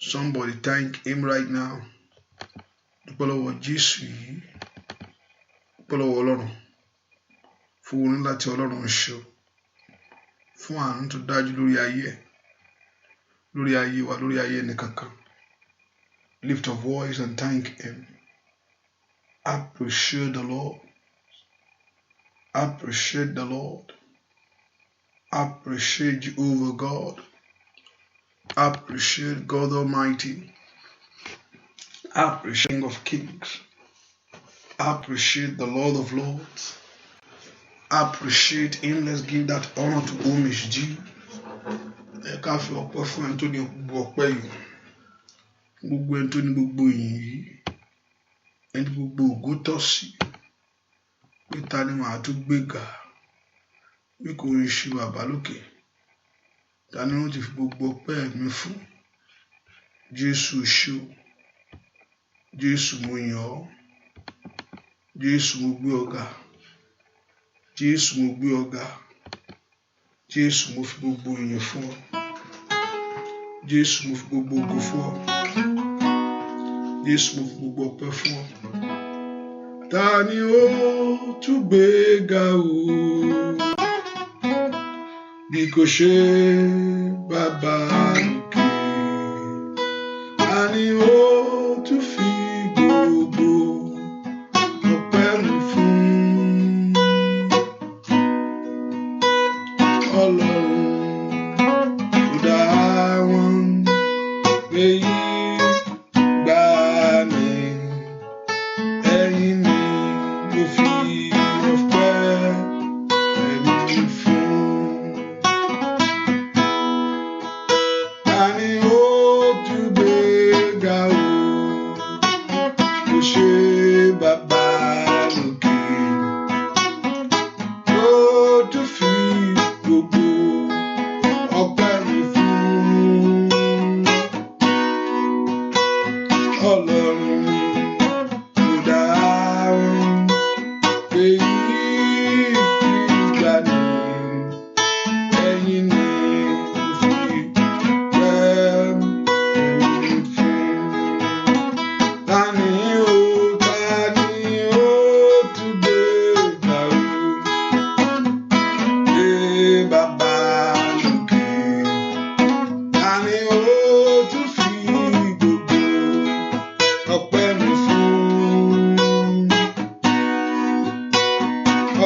Somebody thank him right now. Dúpẹ́ lọ́wọ́ Jésù yìí. Dúpẹ́ lọ́wọ́ Ọlọ́run fún orin láti Ọlọ́run ṣe fún àánú tó dájú lórí ayé wa, lórí ayé ẹnìkankan. Lift your voice and thank him. Appreciate the Lord. Appreciate the Lord. Appreciate Jehovah God. Appreciate God Almighty. Appreciate King of Kings. Appreciate the Lord of Lords. Appreciate him. Let's give that honor to whom is due. Ẹ ká fi ọpẹ́ fún ẹni tó ní gbogbo ọpẹ́ yìí. Gbogbo ẹni tó ní gbogbo ìyìn yìí. Ẹni gbogbo ògo tọ́ sí. Pé ta ni màá tún gbéga? Bí kò ń ṣe bàbá lókè. Ta ni wọ́n ti fi gbogbo ọpẹ́ mi fún? Jésù ṣé o. Jésù mo yìn ọ́. Jésù mo gbé ọ ga. Jésù mo gbé ọ ga. Jésù mo fi gbogbo ìyìn fún ọ. Jésù mo fi gbogbo ògo fún ọ. Jésù mo fi gbogbo ọpẹ́ fún ọ. Ta ni ó tún gbé ga o? Bí kò ṣe bàbá lókè. Ta ni ó tún fi gbogbo ọpẹ́ mi fún? Ọlọ́run tó dá wọn èyí gbà mí. Ẹ̀yin ni mo fi ọpẹ́ mi fún. Ta ni ó tún gbé ga o? Kò ṣe bàbá lókè. Ó tún fi gbogbo ọpẹ́ mi fún. Ọlọ́run tó dá wọn èyí gbà mí. Ẹ̀yin ni mo fi ọpẹ́ mi fún. Ta ni ó tún gbé ga o? Ṣé bàbá lókè? Ta ni ó tún fi gbogbo ọpẹ́ mi fún?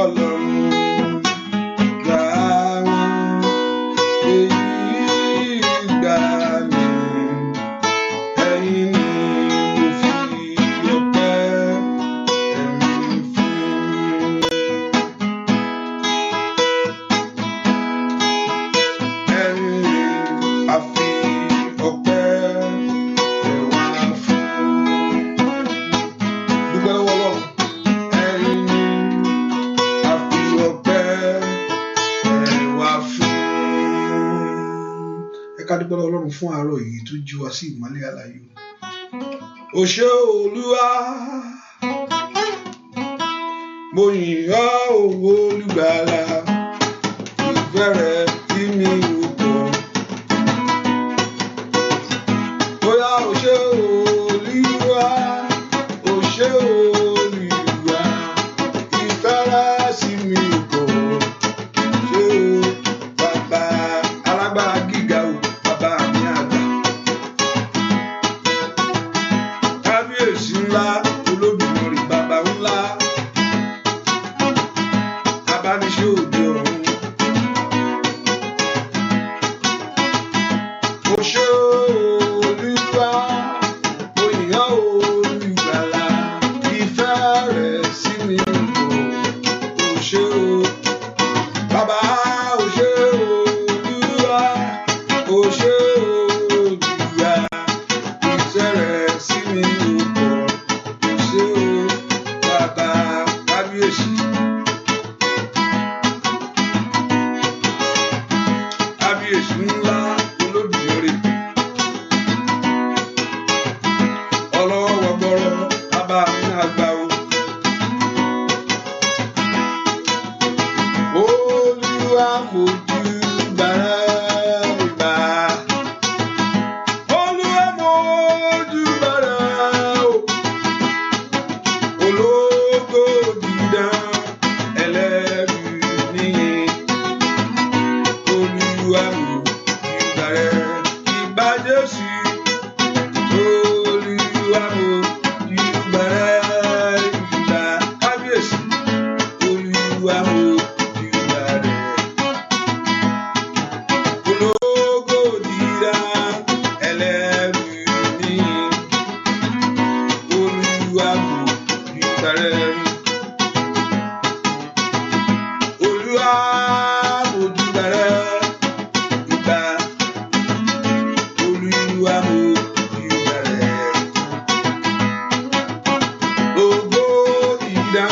Ọlọ́run gbà wọ́n èyí gbà mí. Ẹ̀yin ni mo fi ọpẹ́ mi fún. Ẹ̀yin a fi ọpẹ́ wá fún. Dúpẹ́ lọ́wọ́ Ọlọ́run. Ẹ̀yin ni a fi ọpẹ́ wá fún. Ẹ ká dúpẹ́ lọ́wọ́ Ọlọ́run fún àárọ̀ yìí tó jí wa sí ìmọ́lẹ̀ àlàyé. O ṣé Olúwa, mo yìn ọ́ o Olùgbàlà. Ìfẹ́ rẹ tí mi ò kọ̀. Bóyá o ṣé Olúwa, o ṣé Olúwa. Ìfẹ́ rẹ sí mi ò kọ̀. Ṣé o bàbá alágbára gíga o, bàbá mi àgbà. Kábíyèsí ńlá, Olódùmarè bàbá ńlá. Abániṣe òde ọ̀run. Jésù, Olúwa mo júbà rẹ̀, ìgbà kábíyèsí, Olúwa mo júbà rẹ̀. Ológo dídá ẹlẹ́rù ni, Olúwa mo júbà rẹ̀. Olúwa mo júbà rẹ̀, ìgbà Olúwa mo júbà rẹ̀. Ògo dídá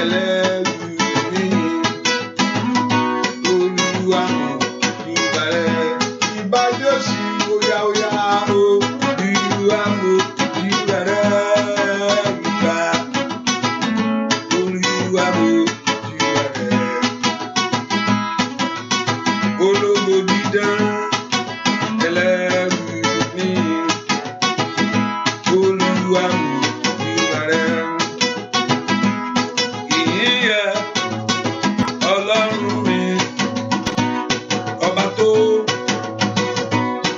ẹlẹ́rù ni, Olúwa mo júbà rẹ̀. Ìbà Jésù, óyá óyá o, Olúwa mo júbà rẹ̀, ìbà Olúwa mo júbà rẹ̀. Ológo dídá ẹlẹ́rù ni, Olúwa mo júbà rẹ̀. Ìyìn yẹ Ọlọ́run mi, ọba tó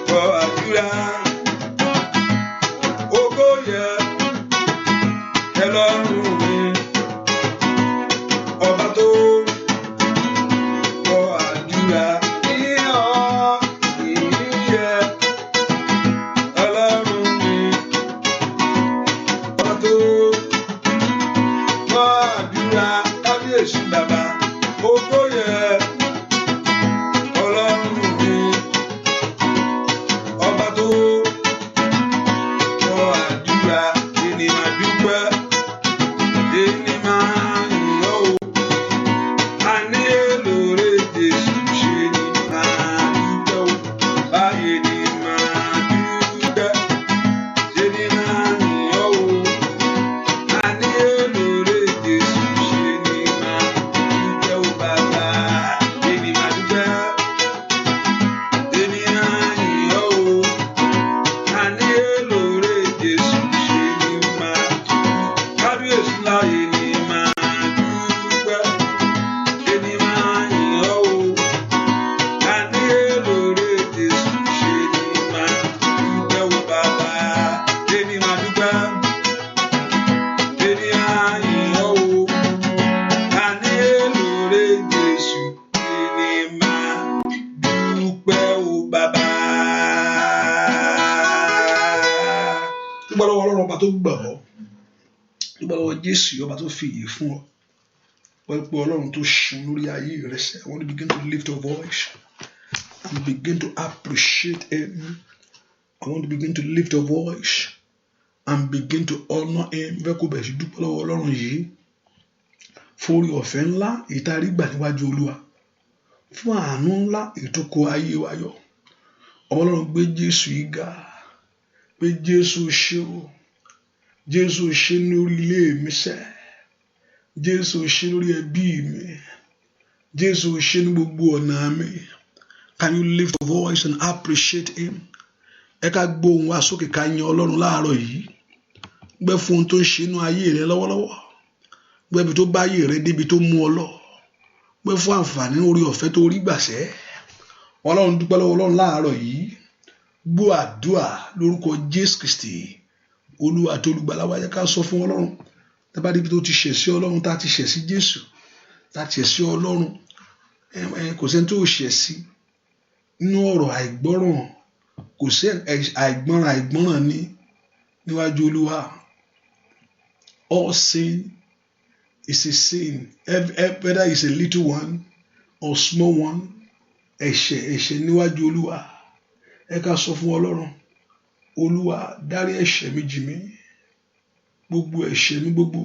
gbọ́ àdúrà. Ògo yẹ Ọlọ́run mi, ọba tó gbọ́ àdúrà. Ìyìn yẹ Ọlọ́run mi, ọba tó gbọ́ àdúrà. Kábíyèsí bàbá, ògo yẹ Ọlọ́run mi, ọba tó gbọ́ àdúrà. Ènì máa dúpẹ́, ènì máa yìn ọ́ o. A ní èlòrè Jésù ṣe ni máa dúpẹ́ o. Báyé ni máa dúpẹ́, ṣe ni máa yìn ọ́ o. A ní èlòrè Jésù ṣe ni máa dúpẹ́ o bàbá. Ènì máa dúpẹ́, ènì máa yìn ọ́ o. A ní èlòrè Jésù ṣe ni máa dúpẹ́. Kábíyèsí láyé ni máa dúpẹ́, ènì máa yìn ọ́ o. A ní èlòrè Jésù ṣe ni máa dúpẹ́ o bàbá. Ènì máa dúpẹ́, ènì máa yìn ọ́ o. A ní èlòrè Jésù ṣe ni máa dúpẹ́ o bàbá. Dúpẹ́ lọ́wọ́ Ọlọ́run ọba tó gbà ọ́. Dúpẹ́ lọ́wọ́ Jésù ọba tó fi ìyè fún ọ. Dúpẹ́ pé Ọlọ́run tó ṣeun lórí ayé rẹ sẹ́. I want to begin to lift your voice and begin to appreciate him. I want to begin to lift your voice and begin to honor him. Bẹ́ẹ̀ kó bẹ̀rẹ̀ sí dúpẹ́ lọ́wọ́ Ọlọ́run yìí fún orí ọ̀fẹ́ ńlá èyí tá a rí gbà níwájú Olúwa, fún àánú ńlá èyí tó kó ayé wa yọ. Ọmọ Ọlọ́run gbé Jésù yìí ga, pé Jésù ṣe o, Jésù ṣe lórí ilé mi sẹ́, Jésù ṣe lórí ẹbí mi, Jésù ṣe ní gbogbo ọ̀nà mi. Can you lift your voice and appreciate him? Ẹ ká gbóhùn wa sókè ká yan Ọlọ́run láàárọ̀ yìí. Gbẹ́ fún ohun tó ń ṣe inú ayé rẹ lọ́wọ́lọ́wọ́. Gbẹ́ ibi tó bá ayé rẹ débi tó mú ọ lọ. Gbẹ́ fún àǹfààní orí ọ̀fẹ́ tó rí gbàṣẹ́. Ọlọ́run dúpẹ́ lọ́wọ́ Ọlọ́run láàárọ̀ yìí. Gbọ́ àdúà lórúkọ Jésù Kristi. Olúwa àti olùgbàlà wa, jẹ́ ká sọ fún Ọlọ́run. Tá bá débi tó ti ṣẹ̀ sí Ọlọ́run, tá ti ṣẹ̀ sí Jésù, tá ti ṣẹ̀ sí Ọlọ́run. Kò sẹ́ni tó ṣẹ̀ sí nínú ọ̀rọ̀ àìgbọ́ràn. Kò sí àìgbọ́ràn ní níwájú Olúwa. All sin is a sin, whether it's a little one or small one. Ẹ̀ṣẹ̀ níwájú Olúwa. Ẹ ká sọ fún Ọlọ́run. Olúwa, dárí ẹ̀ṣẹ̀ mi jì mí, gbogbo ẹ̀ṣẹ̀ mi gbogbo.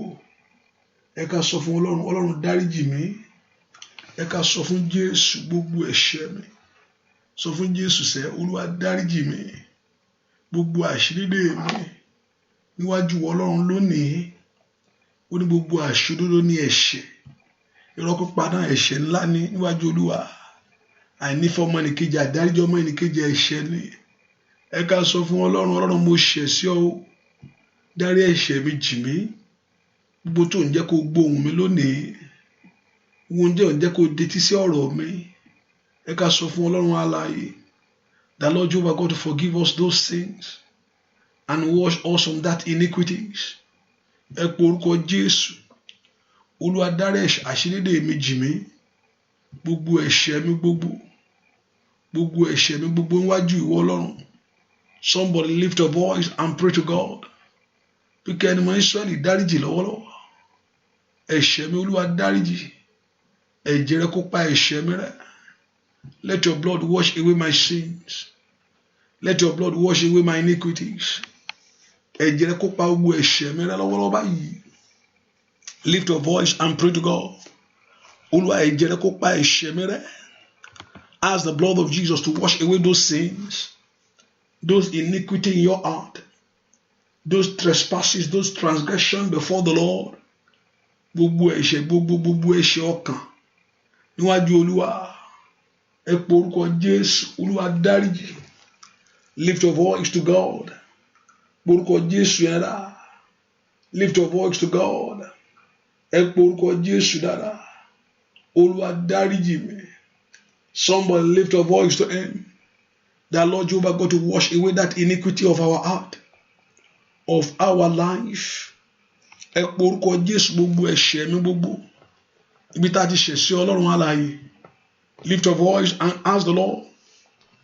Ẹ ká sọ fún Ọlọ́run. Ọlọ́run dárí jì mí. Ẹ ká sọ fún Jésù gbogbo ẹ̀ṣẹ̀ mi. Sọ fún Jésù sẹ́, Olúwa dárí jì mí, gbogbo àṣírídé mi níwájú Ọlọ́run lónìí. Ó ní gbogbo àṣòdodo ní ẹ̀ṣẹ̀, irọ́ pípa náà ẹ̀ṣẹ̀ ńlá ní níwájú Olúwa. Àìnífẹ́ ọmọnìkejì, àdáríjì ọmọnìkejì ẹ̀ṣẹ̀ ni. Ẹ ká sọ fún Ọlọ́run. Ọlọ́run, mo ṣẹ̀ sí ọ o, dárí ẹ̀ṣẹ̀ mi jì mí. Gbogbo tó ń jẹ́ kó gbóhùn mi lónìí, gbogbo ń jẹ́ kó detí sí ọ̀rọ̀ mi. Ẹ ká sọ fún Ọlọ́run alààyè. The Lord Jehovah God to forgive us those sins and wash us from that iniquities. Ẹ pe orúkọ Jésù. Olúwa dárí àṣírídè mi jì mí. Gbogbo ẹ̀ṣẹ̀ mi gbogbo. Gbogbo ẹ̀ṣẹ̀ mi gbogbo níwájú ìwọ Ọlọ́run. Somebody lift a voice and pray to God. Bí kẹ́ni mọ Ísírẹ́lì dáríjì lọ́wọ́lọ́wọ́. Ẹ̀ṣẹ̀ mi Olúwa dáríjì. Ẹ̀jẹ̀ rẹ kó pa ẹ̀ṣẹ̀ mi rẹ́. Let your blood wash away my sins. Let your blood wash away my iniquities. Ẹ̀jẹ̀ rẹ kó pa gbogbo ẹ̀ṣẹ̀ mi rẹ́ lọ́wọ́lọ́wọ́ báyìí. Lift your voice and pray to God. Olúwa ẹ̀jẹ̀ rẹ kó pa ẹ̀ṣẹ̀ mi rẹ́. Ask the blood of Jesus to wash away those sins, those iniquity in your heart, those trespasses, those transgressions before the Lord. Gbogbo ẹ̀ṣẹ̀ gbogbo ẹ̀ṣẹ̀ ọkàn níwájú Olúwa. Ẹ pe orúkọ Jésù. Olúwa dáríjì. Lift your voice to God. Orúkọ Jésù yẹn rà. Lift your voice to God. Ẹ pe orúkọ Jésù dára. Olúwa dáríjì mi. Somebody lift your voice to Him. The Lord Jehovah God to wash away that iniquity of our heart, of our life. Ẹ pe orúkọ Jésù gbogbo ẹ̀ṣẹ̀ mi gbogbo. Ibi tá a ti ṣẹ̀ sí Ọlọ́run alààyè. Lift your voice and ask the Lord,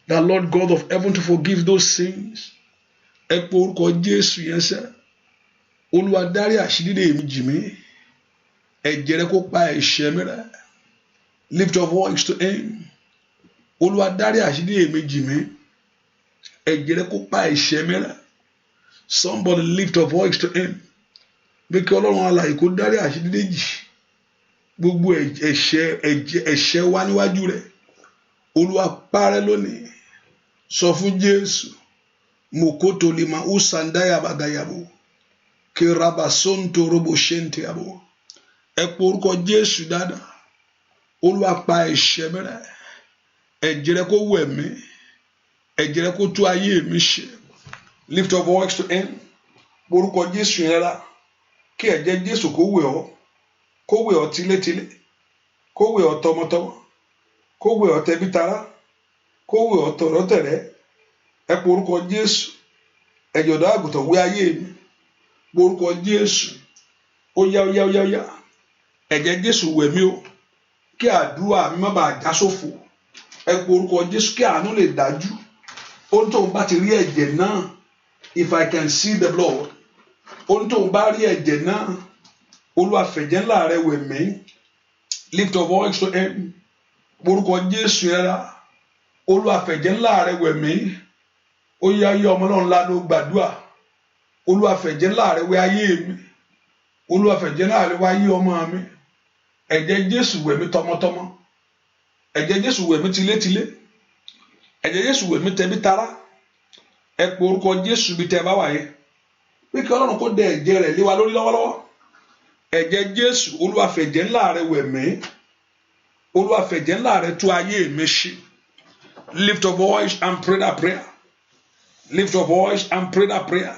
the Lord God of heaven, to forgive those sins. Ẹ pe orúkọ Jésù yẹn sẹ́. Olúwa dárí àṣírídè mi jì mí. Ẹ̀jẹ̀ rẹ kó pa ẹ̀ṣẹ̀ mi rẹ́. Lift your voice to Him. Olúwa dárí àṣírídè mi jì mí. Ẹ̀jẹ̀ rẹ kó pa ẹ̀ṣẹ̀ mi rẹ́. Somebody lift your voice to Him. Bí kí Ọlọ́run alààyè kó dárí àṣírídè jì. Gbogbo ẹ̀ṣẹ̀ wa níwájú rẹ̀. Olúwa parẹ́ lónìí. Sọ fún Jésù. Mokoto lima usandaya bagayabo. Kerabasonto robo shente abo. Ẹ pe orúkọ Jésù dáadáa. Olúwa pa ẹ̀ṣẹ̀ mi rẹ́. Ẹ̀jẹ̀ rẹ kó wẹ̀ mí. Ẹ̀jẹ̀ rẹ kó tú ayé mi ṣe. Lift your voice to Him. Orúkọ Jésù yẹn rà. Kí ẹ̀jẹ̀ Jésù kó wẹ̀ ọ́. Kó wẹ̀ ọ́ tílétílé. Kó wẹ̀ ọ́ tọmọtọmọ. Kó wẹ̀ ọ́ tẹbítara. Kó wẹ̀ ọ́ tọ̀rọ̀tẹ̀rẹ̀. Ẹ pe orúkọ Jésù. Ẹ̀jẹ̀ ọ̀dọ́ àgùntàn wẹ̀ ayé mi. Orúkọ Jésù. Ó yá. Ẹ̀jẹ̀ Jésù wẹ̀ mí o. Kí àdúrà mi má bàa já sófo. Ẹ pe orúkọ Jésù kí àánú lè dájú. Ohun tó ń bá ti rí ẹ̀jẹ̀ náà. If I can see the blood. Ohun tó ń bá rí ẹ̀jẹ̀ náà. Olúwa fẹ̀jẹ̀ ńlá rẹ wẹ̀ mí. Lift your voice to Him. Orúkọ Jésù yẹn rà. Olúwa fẹ̀jẹ̀ ńlá rẹ wẹ̀ mí. Ó yá ọmọ náà ńlá ló gbàdúrà. Olúwa fẹ̀jẹ̀ ńlá rẹ wẹ̀ ayé mi. Olúwa fẹ̀jẹ̀ ńlá rẹ wẹ̀ ayé ọmọ mi. Ẹ̀jẹ̀ Jésù wẹ̀ mí tọmọtọmọ. Ẹ̀jẹ̀ Jésù wẹ̀ mí tilétilé. Ẹ̀jẹ̀ Jésù wẹ̀ mí tẹbítara. Ẹ pe orúkọ Jésù bí tẹ́ bá wà yẹn. Pé kí Ọlọ́run kó dẹ ẹ̀jẹ̀ rẹ̀ lé wa lórí lọ́wọ́lọ́wọ́. Ẹ̀jẹ̀ Jésù. Olúwa fẹ̀jẹ̀ ńlá rẹ wẹ̀ mí. Olúwa fẹ̀jẹ̀ ńlá rẹ tú ayé mi ṣe. Lift your voice and pray that prayer. Lift your voice and pray that prayer.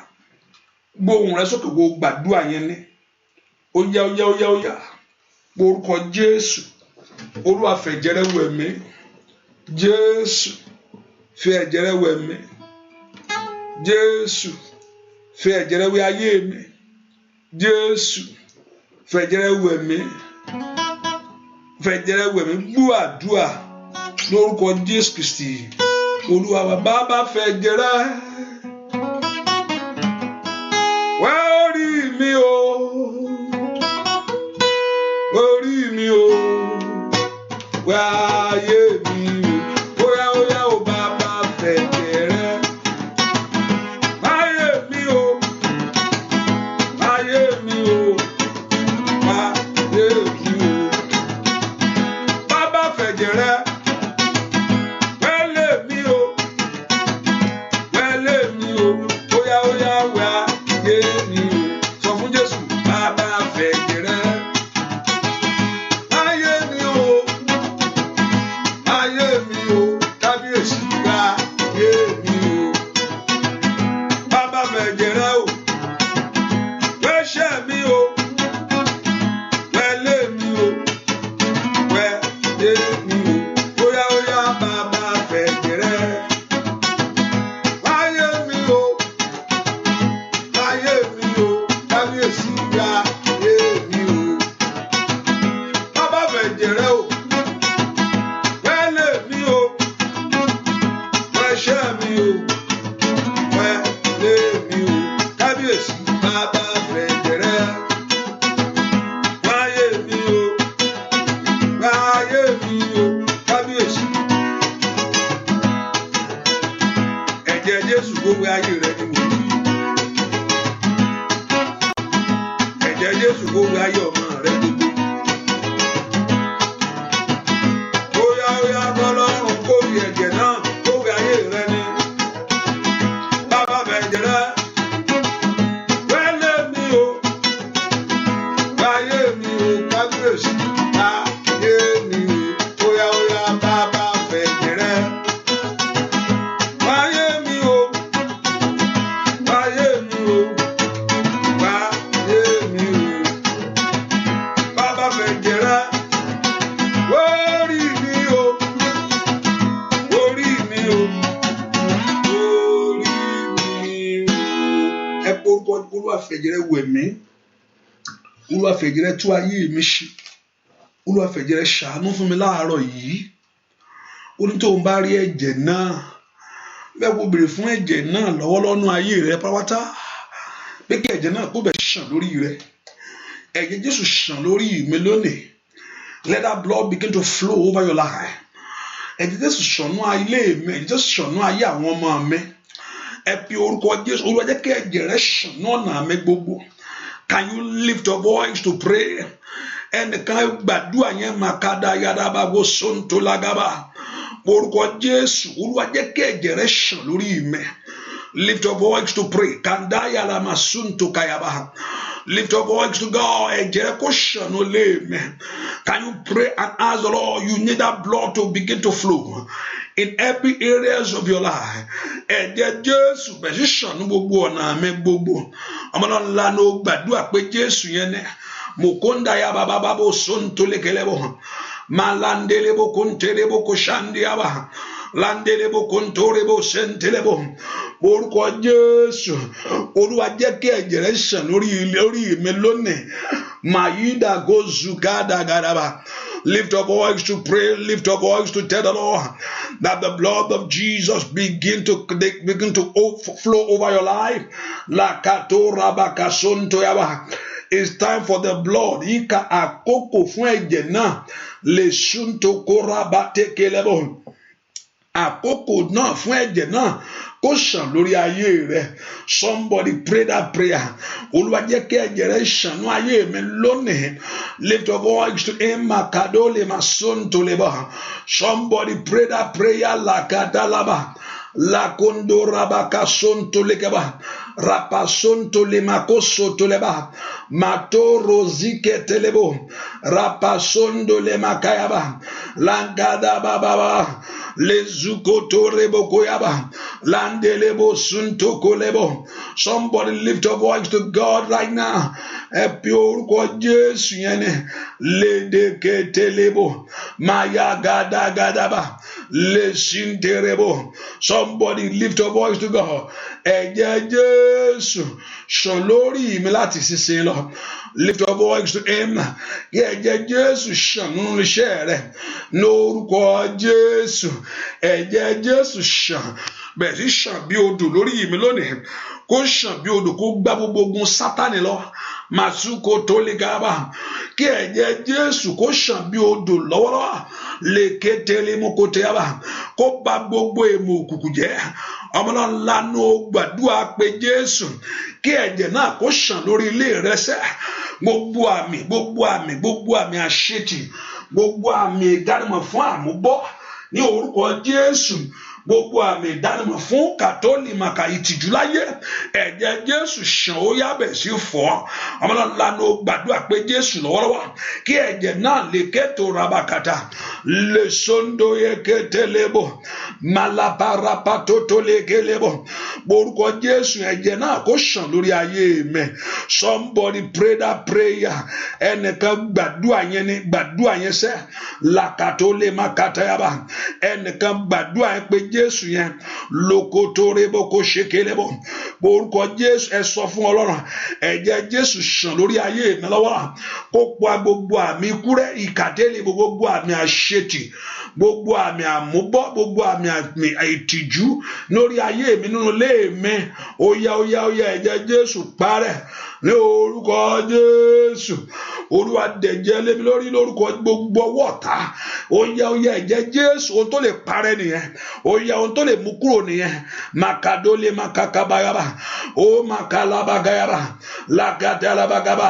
Gbóhùn rẹ sókè wo gbàdúrà yẹn ni. Ó yá. Orúkọ Jésù. Olúwa fẹ̀jẹ̀ rẹ wẹ̀ mí. Jésù fi ẹ̀jẹ̀ rẹ wẹ̀ mí. Jésù fi ẹ̀jẹ̀ rẹ wẹ̀ ayé mi. Jésù fẹ̀jẹ̀ rẹ wẹ̀ mí. Fẹ̀jẹ̀ rẹ wẹ̀ mí. Gbọ́ àdúrà lórúkọ Jésù Kristi. Olúwa wa bàbá fẹ̀jẹ̀ rẹ wẹ̀ orí mi o. Orí mi o. Wẹ̀ ayé mi o. Ó yá o bàbá fẹ̀jẹ̀ rẹ. Ayé mi o. Ayé mi o. Ayé mi o. Bàbá fẹ̀jẹ̀ rẹ. Wẹ̀lé mi o. Wẹ̀lé mi o. Ó yá wẹ̀ ayé mi o. Sọ fún Jésù. Bàbá fẹ̀jẹ̀ rẹ. Ayé mi o. Ayé mi o. Kábíyèsí gba ayé mi o. Bàbá fẹ̀jẹ̀ rẹ o. Wẹ̀ṣẹ̀ mi o. Wẹ̀lé mi o. Wẹ̀lé mi o. Ó yá bàbá fẹ̀jẹ̀ rẹ. ti wò ní. Ẹ̀jẹ̀ Jésù kó wẹ ayé ọmọ rẹ gbogbo. Óyá kọ́lọ́run kó fi ẹ̀jẹ̀ náà kó wẹ ayé rẹ ní. Bàbá fẹ̀jẹ̀ rẹ wẹ́lẹ̀ mi o, wáyé mi o, kábíyèsí ayé mi o. Óyá bàbá fẹ̀jẹ̀ rẹ wáyé mi o, wáyé mi o, wáyé mi o. Bàbá fẹ̀jẹ̀ rẹ wórí mi o, wórí mi o, wórí mi o. Ẹ pé orúkọ Olúwa fẹ̀jẹ̀ rẹ wẹ̀ mí, Olúwa fẹ̀jẹ̀ rẹ tú ayé mi ṣe, Olúwa fẹ̀jẹ̀ rẹ ṣàánú fún mi láàárọ̀ yìí. Ó ní tó ń bá rí ẹ̀jẹ̀ náà bẹ́ẹ̀ kó béèrè fún ẹ̀jẹ̀ náà lọ́wọ́lọ́nú ayé rẹ pátápátá, pé kí ẹ̀jẹ̀ náà kó bẹ̀ ṣàn lórí rẹ. Ẹ̀jẹ̀ Jésù ṣàn lórí mi lónìí. Let that blood begin to flow over your life. Ẹ̀jẹ̀ Jésù ṣànú ilé mi, ẹ̀jẹ̀ Jésù ṣànú ayé àwọn ọmọ mi. Ẹ pe orúkọ Jésù, Olúwa jẹ́ kí ẹ̀jẹ̀ rẹ ṣàn ní ọ̀nà mi gbogbo. Can you lift your voice to pray? Ẹnìkan gbàdúrà yẹn màkàdá yàdàbà wo sóńtò lágàbà. Orúkọ Jésù, Olúwa jẹ́ kí ẹ̀jẹ̀ rẹ ṣàn lórí mi. Lift your voice to pray. Kandaya la masunto kayaba. Lift your voice to God. Ẹ̀jẹ̀ rẹ kó ṣàn lórí mi. Can you pray and ask the Lord? You need that blood to begin to flow in every areas of your life. Ẹ̀jẹ̀ Jésù bẹ̀ sí ṣàn ní gbogbo ọ̀nà mi gbogbo. Ọmọdé ńlá ló gbàdúrà pé Jésù yẹn ní Mukonda ya baba babo sonto lekelebo. Malandelebo kontelebo koshandiaba. Landelebo kontorebo sentelebo. Orúkọ Jésù, Olúwa jẹ́ kí ẹ̀jẹ̀ rẹ ṣàn lórí mi lónìí. Mayida gozugada gadaba. Lift your voice to pray. Lift your voice to tell the Lord that the blood of Jesus begin to flow over your life. La katora bakasonto yaba. It's time for the blood. Ika àkókò fún ẹ̀jẹ̀ náà. Le sunto korabate kelebo. Àkókò náà fún ẹ̀jẹ̀ náà kó ṣàn lórí ayé rẹ. Somebody pray that prayer. Olúwa jẹ́ kí ẹ̀jẹ̀ rẹ ṣàn ní ayé mi lónìí. Lift your voice to him. Makadole masonto leba. Somebody pray that prayer. Lakadalaba. La kondora baka sonto lekeba. Rapasonto le makoso toleba. Mato rozike telebo. Rapasondo le makayaba. Langada baba. Lezuko torebo koyaba. Landelebo sunto kolebo. Somebody lift your voice to God right now. Epi orúkọ Jésù yẹn ni. Ledeke telebo. Maya gada gadaba. Lesinterebo. Somebody lift your voice to God. Ẹ̀jẹ̀ Jésù ṣàn lórí mi láti sísìn lọ. Lift your voice to him. Kí ẹ̀jẹ̀ Jésù ṣàn nínú iṣẹ́ rẹ. Lórúkọ Jésù. Ẹ̀jẹ̀ Jésù ṣàn. Bẹ̀rẹ̀ sí ṣàn bí odò lórí mi lónìí. Kó ṣàn bí odò kó gbá gbogbo ogun Sátánì lọ. Màsúkò tó lè gaba. Kí ẹ̀jẹ̀ Jésù kó ṣàn bí odò lọ́wọ́lọ́wọ́. Lè kété lé mú kó tẹ́ yaba. Kó bà gbogbo èmọ̀ òkùnkùn jẹ́. Ọmọlá ńlá ní o gbàdúrà pé Jésù kí ẹ̀jẹ̀ náà kó ṣàn lórí ilé rẹ sẹ́. Gbogbo àmì àṣetì, gbogbo àmì ìdánimọ̀ fún àmúbọ́ ní orúkọ Jésù. Gbogbo àmì ìdánimọ̀ fún kàtólì màkà ìtìjú láyé. Ẹ̀jẹ̀ Jésù ṣàn ó yábẹ̀ sí fọ́. Ọmọlá ńlá ní o gbàdúrà pé Jésù lọ́wọ́lọ́wọ́ kí ẹ̀jẹ̀ náà lè kẹ́tò rabakata. Lè sondo yẹ kẹ́tẹ́lẹ́bọ̀. Malaparapatótó lè kẹ́lẹ́bọ̀. Orúkọ Jésù ẹ̀jẹ̀ náà kó ṣàn lórí ayé mi. Somebody pray that prayer. Ẹnìkan gbàdúrà yẹn sẹ́. Làkàtó lè má kàtàyàbà. Ẹnìkan gbàdúrà yẹn pé Jésù yẹn lokoto rebo ko ṣekelebo. Orúkọ Jésù ẹ sọ fún Ọlọ́run. Ẹ̀jẹ̀ Jésù ṣàn lórí ayé mi lọ́wọ́. Kó pa gbogbo àmì ikú rẹ́, ìkàdélé gbogbo àmì àṣetì, gbogbo àmì àmúbọ́, gbogbo àmì ìtìjú lórí ayé mi nínú ilé mi. Óyá ẹ̀jẹ̀ Jésù parẹ́ ní orúkọ Jésù. Olúwa dẹ̀jẹ̀ lé mi lórí lórúkọ gbogbo ọwọ́ ọ̀tá. Óyá ẹ̀jẹ̀ Jésù ohun tó lè parẹ́ nìyẹn. Óyá ya ohun tó lè mú kúrò nìyẹn makadole makakabayaba o makalabagayaba lagadalabagaba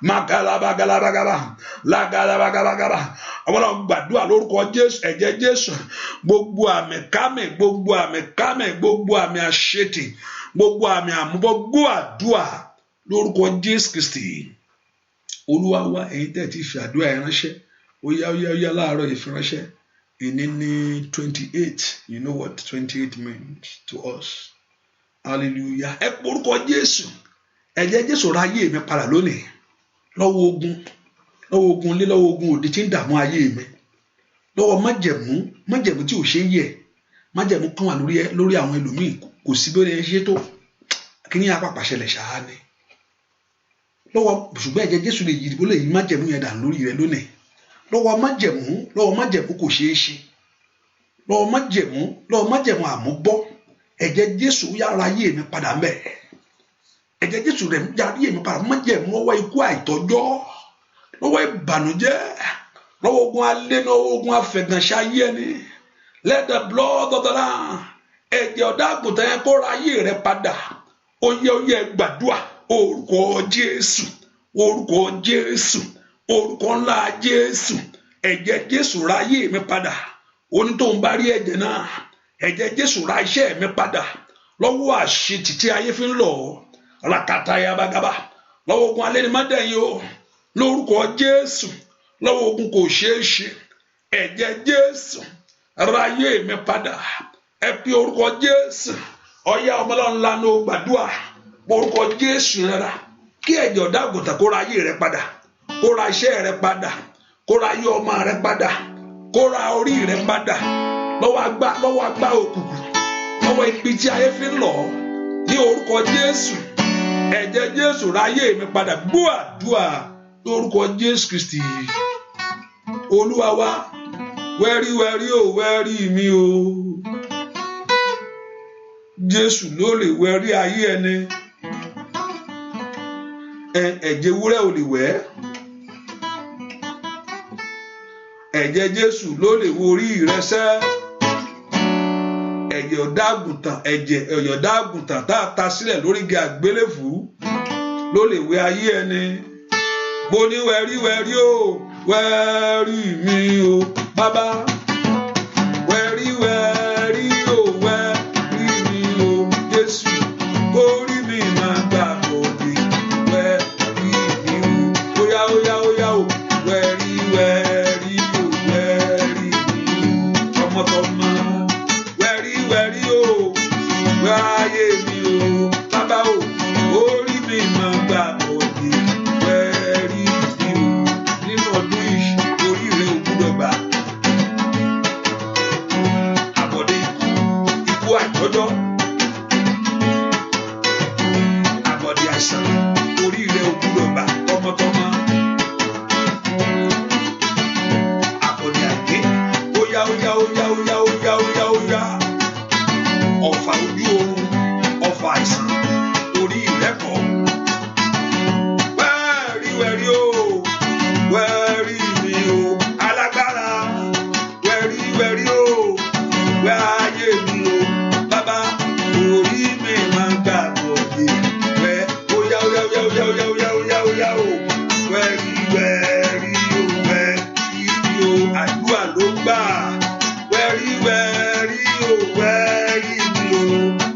makalabagalabagaba lagalabagabagaba àwọn náà gbàdúrà lórúkọ Jésù ẹ̀jẹ̀ Jésù gbogbo àmì kámẹ̀ gbogbo àmì àṣetì gbogbo àmì àmúbọ̀gbọ́ àdúrà lórúkọ Jésù Kristi Olúwa wa ẹ̀yin tẹ́ ti fi àdúrà ẹ̀ ránṣẹ́ ó yá láàárọ̀ ìfiránṣẹ́ ìní ní 28 you know what 28 means to us hallelujah ẹ porúkọ Jésù ẹ̀jẹ̀ Jésù ra ayé mi padà lónìí lọ́wọ́ ogun lé lọ́wọ́ ogun òde tí ń dààmú ayé mi lọ́wọ́ májẹ̀mú tí ò ṣe yẹ májẹ̀mú kan wà lórí àwọn ẹlòmíì kò sí bí ó lè ṣe tó kí ní apàpà ṣẹlẹ̀ ṣáá ni lọ́wọ́ ṣùgbọ́n ẹ̀jẹ̀ Jésù lè yí bólè yí májẹ̀mú yẹn dà lórí rẹ lónìí lọ́wọ́ májẹ̀mú kò ṣeé ṣe lọ́wọ́ májẹ̀mú àmúbọ́ ẹ̀jẹ̀ Jésù yára ayé mi padà mẹ́ ẹ̀jẹ̀ Jésù rẹ̀ yára ayé mi padà májẹ̀mú lọ́wọ́ ikú àìtọ́jọ́ lọ́wọ́ ìbànújẹ́ lọ́wọ́ ogun alẹ́ lọ́wọ́ ogun afẹ̀gànṣẹ́ ayé ẹni let the blood of the Lamb ẹ̀jẹ̀ ọ̀dọ́ àgùntàn yẹn kó ra ayé rẹ padà ó yẹ gbàdúrà orúkọ Jésù orúkọ ńlá Jésù ẹ̀jẹ̀ Jésù ra ayé mi padà oní tó ń bá rí ẹ̀jẹ̀ náà ẹ̀jẹ̀ Jésù ra iṣẹ́ mi padà lọ́wọ́ àṣetì tí ayé fi ń lọ rakata yabagaba lọ́wọ́ ogun alẹ́ ni má dẹ̀yìn o lórúkọ Jésù lọ́wọ́ ogun kò ṣeé ṣe ẹ̀jẹ̀ Jésù ra ayé mi padà ẹ pe orúkọ Jésù ọ̀yá ọmọlọ́nla ní o gbàdúrà orúkọ Jésù rẹ̀ kí ẹ̀jẹ̀ ọ̀dọ́ àgùntàn kó ra ayé rẹ padà kó ra iṣẹ́ rẹ padà kó ra ayé ọmọ rẹ padà kó ra orí rẹ padà lọ́wọ́ agbá òkùnkùn lọ́wọ́ ibi tí ayé fi ń lọ ní orúkọ Jésù ẹ̀jẹ̀ Jésù ra ayé mi padà gbọ́ àdúrà lórúkọ Jésù Kristi Olúwa wa wẹ́rí o wẹ́rí mi o Jésù ló lè wẹ́rí ayé ẹni ẹ̀jẹ̀ ewúrẹ́ ò lè wẹ̀ ẹ̀jẹ̀ Jésù ló lè wo orí rẹ sẹ́ ẹ̀jẹ̀ ọ̀dọ́ àgùntàn tá a ta sílẹ̀ lórí igi àgbélébùú ló lè wẹ̀ ayé ẹni mo ní wẹ́rí o wẹ́rí mi o bàbá wẹ́rí o wẹ́rí mi o Jésù kórì mi máa gbà bòde wẹ́rí mi o óyá o wẹ́rí o wẹ́rí mi o tọmọtọmọ wẹ́rí o wẹ́ ayé mi o bàbá o kórì mi máa gbà bòde wẹ́rí mi o nínú ọdún yìí orí rẹ ò gbúdọ̀ gbà àbọ̀dé ikú àìtọ́jọ́ àbọ̀dé àìsàn orí rẹ ò gbúdọ̀ gbà tọmọtọmọ àbọ̀dé àìké óyá ọ̀fà ojú oorun ọ̀fà àìsàn orí rẹ kọ́ wẹ́rí o wẹ́rí mi o alágbára wẹ́rí o wẹ́ ayé mi o bàbá orí mi máa ń gbà bọ̀dé wẹ́ óyá o wẹ́rí o àdúrà ló gbà wẹ́rí o wẹ́rí mi o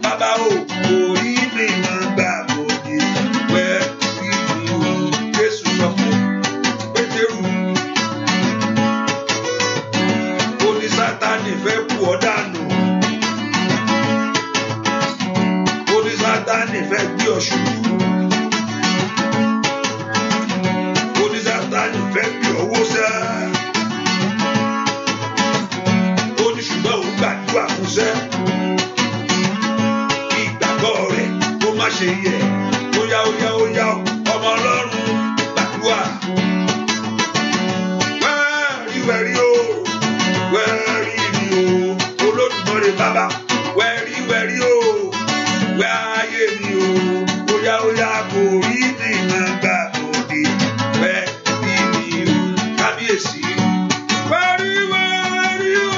bàbá o orí mi máa ń gbà bọ̀dé wẹ́rí mi o Jésù sọ fún Pétérù ó ní Sátánì fẹ́ kú ọ dànù ó ní Sátánì fẹ́ gbé ọ ṣubú ó ní Sátánì fẹ́ gbé ọ wó sẹ́ ó ní ṣùgbọ́n òun gbàdúrà fún sẹ́ kí ìgbàgbọ́ rẹ̀ kó má ṣe yẹ̀ óyá ọmọ Ọlọ́run gbàdúrà wẹ́rí o wẹ́rí mi o Olódùmarè bàbá wẹ́rí o wẹ́ ayé mi o óyá kò rí ní máa gbà bòde wẹ́rí mi o kábíyèsí wẹ́rí o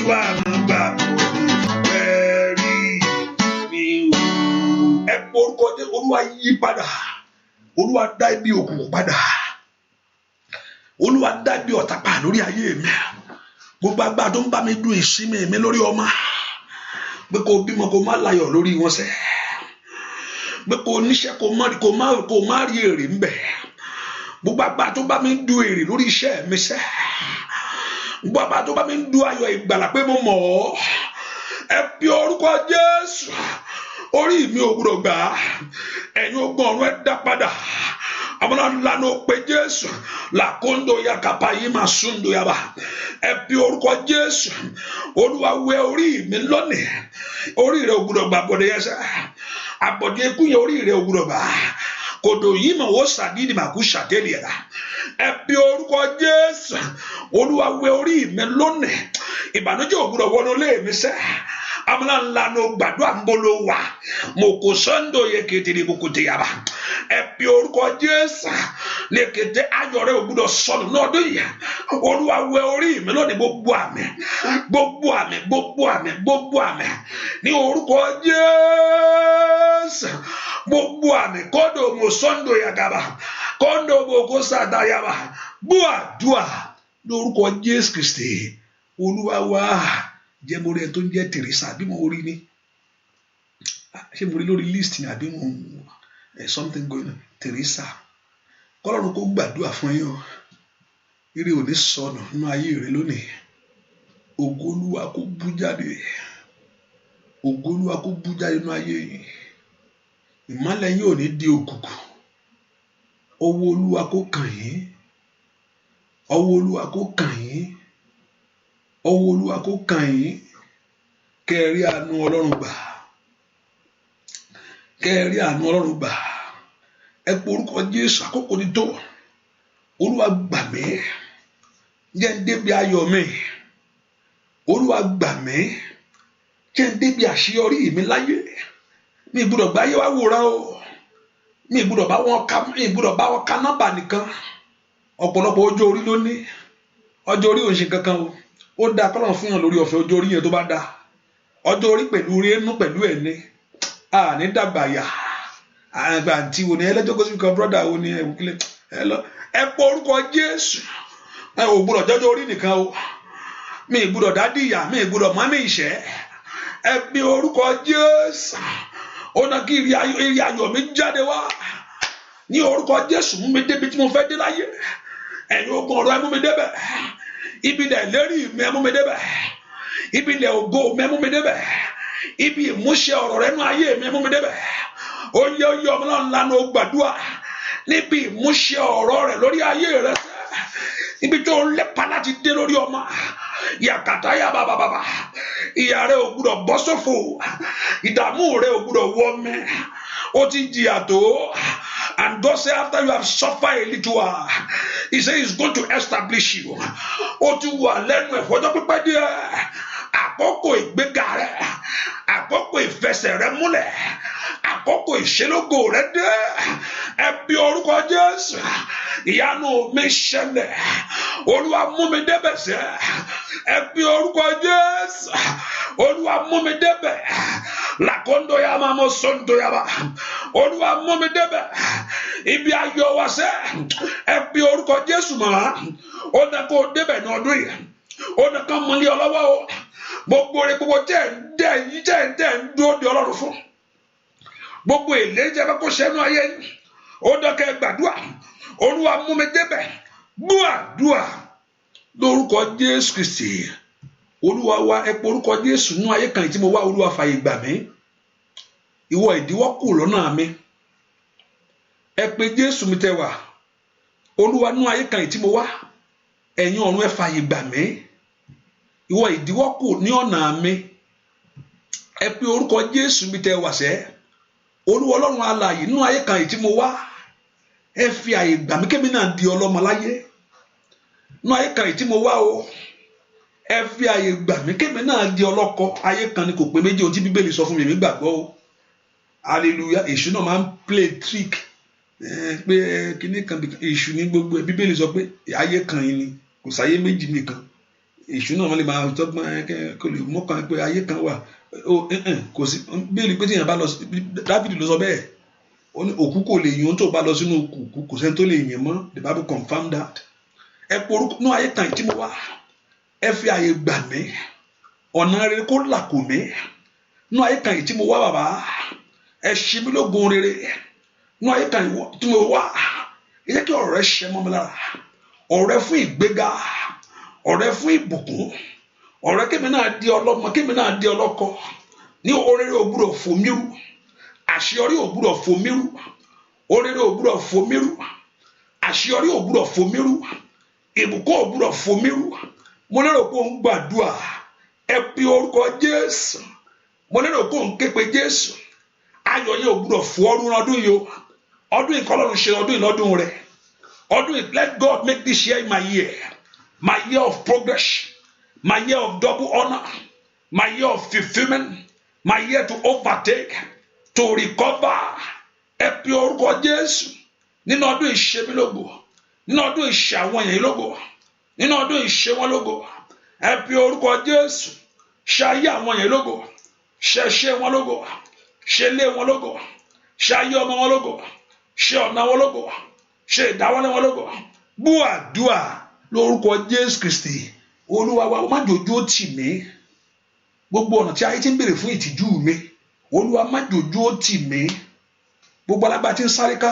wá máa gbà ẹ̀rí mi o. Ẹ pé orúkọ Jésù. Olúwa yí padà. Olúwa dá ibi òkùnkùn padà. Olúwa dá ibi ọ̀tá padà lórí ayé mi. Gbogbo agbára tó ń bá mi dùn ìsinmi mi lórí ọmọ, pé kò bímọ kò má láyọ̀ lórí wọn sẹ́, pé kò níṣẹ́ kò má rí èrè ń bẹ̀. Gbogbo agbára tó bá mi dùn èrè lórí iṣẹ́ mi sẹ́, gbogbo agbára tó bá mi dùn ayọ̀ ìgbàlà pé mo mọ̀ ọ́, ẹ pe orúkọ Jésù. Orí mi ò gbọdọ̀ gbà, ẹ̀yin ogun ọ̀run ẹ dá padà. Àwọn lànà pé Jésù làkóńdó ya kapa yìí máa súndó ya bá. Ẹ pe orúkọ Jésù. Olúwa wẹ orí mi lónìí. Orí rẹ ò gbọdọ̀ gbà bọ̀dẹ̀ yẹn sẹ́. Àbọ̀dẹ̀ ikú yẹn orí rẹ ò gbọdọ̀ gbà. Kòdò yìí mà wọ́n sàdídì màkú sàdéli ẹ̀dá. Ẹ pe orúkọ Jésù. Olúwa wẹ orí mi lónìí. Ìbànújẹ́ ò gbọdọ̀ wọnú lé mi sẹ́. Amúlá ńlá ló gbàdúrà ń bolo wà. Mo kò sọ́ńdò yẹ kékeré bukute yaba. Ẹ pe orúkọ Jésù. Lèkété ayọ̀ rẹ ò gbọdọ̀ sọnù lọ́dún yìí. Olúwa wẹ orí mi lónìí gbogbo àmì. Gbogbo àmì, gbogbo àmì, gbogbo àmì. Ní orúkọ Jésù. Gbogbo àmì kọ́dọ̀ mo sọ́ńdò yagaba. Kọ́dọ̀ mo kó sàdá yaba. Búàdúà lórúkọ Jésù Kristi. Olúwa wá. Jẹ́ mo rí ẹ tó ń jẹ́ Teresa àbí mo rí ni? Ṣé mo rí lórí list ni àbí mo something going on? Teresa. Kọ́lọ́run kó gbàdúrà fún yín o. Ire ò ní sọnù nínú ayé rẹ lónìí. Ògo Olúwa kó bú jáde. Ògo Olúwa kó bú jáde nínú ayé yìí. Ìmọ́lẹ̀ yín ò ní di òkùnkùn. Ọwọ́ Olúwa kó kàn yín. Ọwọ́ Olúwa kó kàn yín. Ọwọ́ Olúwa kó kàn yín. Kẹ́rí àánú Ọlọ́run gbà. Kẹ́rí àánú Ọlọ́run gbà. Ẹ pe orúkọ Jésù. Àkókò ti tó. Olúwa gbà mí. Jẹ́ n débi ayọ̀ mi. Olúwa gbà mí. Jẹ́ n débi àṣeyọrí mi láyé. Mi gbọ́dọ̀ gba ayé wa wòran o. Mi gbọ́dọ̀ bá wọn ka nọ́mbà nìkan. Ọ̀pọ̀lọpọ̀ ọjọ́ orí ló ní. Ọjọ́ orí ò ń ṣe kankan o. Ó dáa kọ́lọ́run fún yàn lórí ọ̀fẹ́ ọjọ́ orí yẹn tó bá dáa. Ọjọ́ orí pẹ̀lú rénú pẹ̀lú ẹ̀ní. Ní dàgbà yà. Àgbà àǹtí wo ni ẹlẹ́jọ́ kó sí kan brọ́dà wo ni ẹ̀wùkílẹ̀. Ẹ pọ orúkọ Jésù. Ẹ ò gbọ́dọ̀ jọjọ́ orí nìkan o. Mi gbọ́dọ̀ dádì ìyá, mi gbọ́dọ̀ mọ́mí ìṣẹ́. Ẹ pe orúkọ Jésù. Ó ná kí ire ayọ̀ mi jáde wá. Ní orúkọ Jésù mú mi débi tí mo fẹ́ dé láyé. Ẹ̀yin ogun ọ̀rọ̀ ẹ mú mi débẹ̀. Ibi ilẹ̀ ìlérí mi ẹ mú mi débẹ̀. Ibi ilẹ̀ ògo mi ẹ mú mi débẹ̀. Ibi ìmúṣẹ ọ̀rọ̀ rẹ nú ayé mi ẹ mú mi débẹ̀. Ó yẹ ọmọ náà lánàá ó gbàdúrà. Níbi ìmúṣẹ ọ̀rọ̀ rẹ lórí ayé rẹ. Ibi tó ń lépa láti dé lórí ọmọ. Yàkàtà yà bàbàbàbà. Ìyà rẹ ò gbúdọ̀ bọ́ sófò. Ìdààmú rẹ ò gbúdọ̀ wọ mẹ́. Ó ti jìyà tó. And God said, after you have suffered a little while, He said He's going to establish you. Ó ti wà lẹ́nu ẹ̀ fọjọ́ pípẹ́ díẹ̀. Àkókò ìgbéga rẹ, àkókò ìfẹsẹ̀ rẹ múlẹ̀, àkókò ìṣelógo rẹ dé. Ẹ bí orúkọ Jésù. Ìyanu mi ṣẹlẹ̀. Olúwa mú mi débẹ̀ sẹ́. Ẹ bí orúkọ Jésù. Olúwa mú mi débẹ̀. Làkóńdó ya máa mọ sọ́ńdó ya bá. Olúwa mú mi débẹ̀. Ibi ayọ̀ wa sẹ́. Ẹ bí orúkọ Jésù mọ́. Ó ní kó débẹ̀ ní ọdún yìí. Ó ní ká mú ní ọlọ́wọ́ o. Gbogbo rẹ̀ gbogbo tẹ̀ ń dúró di Ọlọ́run fún. Gbogbo èlé jẹ́ bá kó sẹ́nu ayé. Ó dọ́kẹ́ gbàdúrà. Olúwa mú mi débẹ̀. Gbàdúrà lórúkọ Jésù Kristi. Olúwa wa ẹ pé orúkọ Jésù nínú ayé kan tí mo wá. Olúwa fàyè gbà mí. Ìwọ ìdíwọ́ kù lọ́nà mi. Ẹ pé Jésù mi tẹ wá. Olúwa nínú ayé kan tí mo wá. Ẹ̀yin ọ̀run ẹ fàyè gbà mí. Ìwọ ìdíwọ́ kù ní ọ̀nà mi. Ẹ pé orúkọ Jésù mi tẹ wá sẹ́. Olúwa Ọlọ́run alààyè nínú ayé kan tí mo wá. Ẹ fi àyè gbà mí kémi náà di ọlọ́mọ láyé. Nínú ayé kan tí mo wá o. Ẹ fi àyè gbà mí kémi náà di ọlọ́kọ. Ayé kan ni kò pé méjì ohun tí Bíbélì sọ fún mi èmi gbàgbọ́ o. Hallelujah. Èṣù náà máa ń play trick. Pé kíní kan èṣù ní gbogbo ẹ̀. Bíbélì sọ pé ayé kan yìí ni kò sáyé méjì nìkan. èṣù náà wọ́n lè máa tọ́gbọ́n kó lè mọ́kàn pé ayé kan wà kò sí bíi pé tíyẹn bá lọ Dáfídì ló sọ bẹ́ẹ̀ ó ní òkú kò lè yìn tó bá lọ sínú òkú kò sẹ́ni tó lè yìn mọ́ the Bible confirm that ẹ porúkọ nú ayé kan tí mo wá ẹ fi àyè gbà mí ọ̀nà rere kó là kò mí nú ayé kan tí mo wá bàbá ẹ ṣí mi lógun rere nú ayé kan tí mo wá ẹ jẹ́ kí ọ̀rọ̀ rẹ ṣẹ mọ́ mi lára ọ̀rẹ́ fún ìgbéga ọ̀rẹ́ fún ìbùkún ọ̀rẹ́ kémi náà di ọlọ́mọ kémi náà di ọlọ́kọ ní oréré ògbúdọ̀ fòmírù àṣeyọrí ògbúdọ̀ fòmírù oréré ògbúdọ̀ fòmírù àṣeyọrí ògbúdọ̀ fòmírù ìbùkún ògbúdọ̀ fòmírù mo lérò pé òun gbàdúrà ẹ pe orúkọ Jésù mo lérò pé òun ké pe Jésù ayọ̀ yẹn ògbúdọ̀ fò ọdún yìí ọdún ìkọlọ́run ṣe ọdún ìlọ́dún rẹ̀ ọdún let God make this year my year of progress, my year of double honor, my year of fulfillment, my year to overtake, to recover. Ẹ pe orúkọ Jésù nínú ọdún ìṣe mi lógo, nínú ọdún ìṣe àwọn èèyàn lógo, nínú ọdún ìṣe wọn lógo. Ẹ pe orúkọ Jésù ṣe ayé àwọn èèyàn lógo, ṣe wọn lógo, ṣe ilé wọn lógo, ṣe ayé ọmọ wọn lógo, ṣe ọ̀nà wọn lógo, ṣe ìdáwọ́lé wọn lógo. Gbọ́ àdúrà lórúkọ Jésù Kristi Olúwa wa má jòjó tì mí gbogbo ọ̀nà tí ayé ti ń béèrè fún ìtìjú mi Olúwa má jòjó tì mí gbogbo alágbá tí ń sáré ká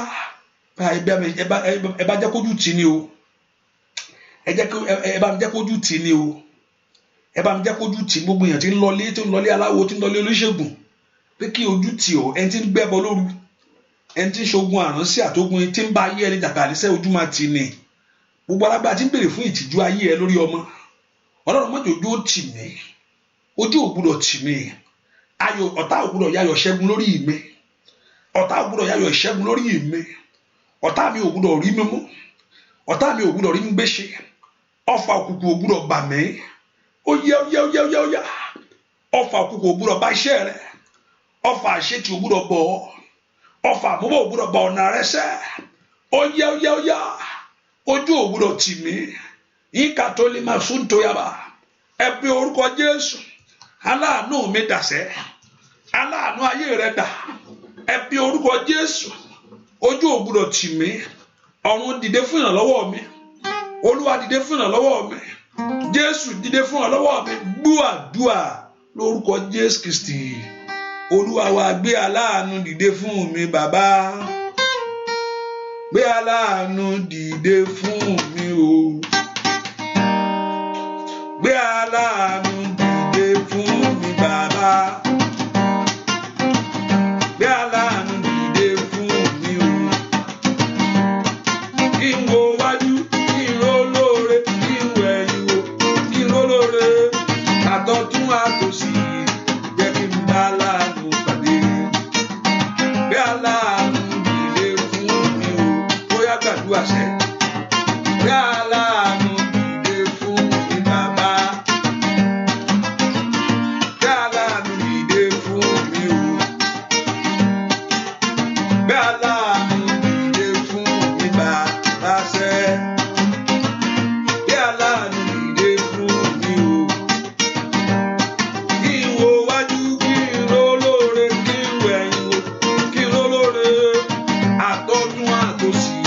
ẹ bá jẹ́ kójú tì ní o ẹ bá mi jẹ́ kójú tì ní o ẹ bá mi jẹ́ kójú tì gbogbo èèyàn tí ń lọlé aláwo tí ń lọlé oníṣègùn pé kí ojú tì ọ ẹni tí ń gbẹ́bọ lóru ẹni tí ń ṣogun àránsí àtógun tí ń bá ayé ẹni jàkàlẹ́sẹ̀ ojú máa tì ní gbogbo alágbára tí ń béèrè fún ìtìjú ayé ẹ lórí ọmọ Ọlọ́run má jòjó tì mí ojú ògbúdọ̀ tì mí ayọ̀ ọ̀tá ògbúdọ̀ yáyọ̀ ṣẹ́gun lórí mi ọ̀tá ògbúdọ̀ yáyọ̀ ìṣẹ́gun lórí mi ọ̀tá mi ògbúdọ̀ rí mi mú ọ̀tá mi ògbúdọ̀ rí mi gbéṣe ọfà òkùnkùn ògbúdọ̀ bà mí ó yá ọfà òkùnkùn ògbúdọ̀ bá iṣẹ́ rẹ ọfà àṣetì ògbúdọ̀ bọ̀ ọfà àmúbọ̀ ògbúdọ̀ bá ọ̀nà rẹ sẹ́ ó yá ojú ògbúdọ̀ tì mí yíká tó lè máa sún tó yaba ẹ pe orúkọ Jésù aláàánú mi dàsẹ́ aláàánú ayé rẹ dà ẹ pe orúkọ Jésù ojú ògbúdọ̀ tì mí ọ̀run dìde fún ìrànlọ́wọ́ mi Olúwa dìde fún ìrànlọ́wọ́ mi Jésù dìde fún ìrànlọ́wọ́ mi gbọ́ àdúà lórúkọ Jésù Kristi Olúwa wa gbé aláàánú dìde fún mi bàbá gbé aláàánú dìde fún mi o gbé aláàánú dìde fún mi bàbá gbé aláàánú dìde fún mi o kí n wo wájú kí n ro lóore kí n wo ẹ̀yìn wo kí n ro lóore àtọ̀tún àtòsì jẹ́ kí n bá aláàánú pàdé gbé aláàánú dìde fún mi o bóyá gbàdúrà sẹ́ gbé aláàánú dìde fún mi bàbá gbé aláàánú dìde fún mi o gbé aláàánú dìde fún mi bàbá sẹ́ gbé aláàánú dìde fún mi o kí n wo wájú kí n ro lóore kí n wo ẹ̀yìn wo kí n ro lóore àtọ̀tún àtòsì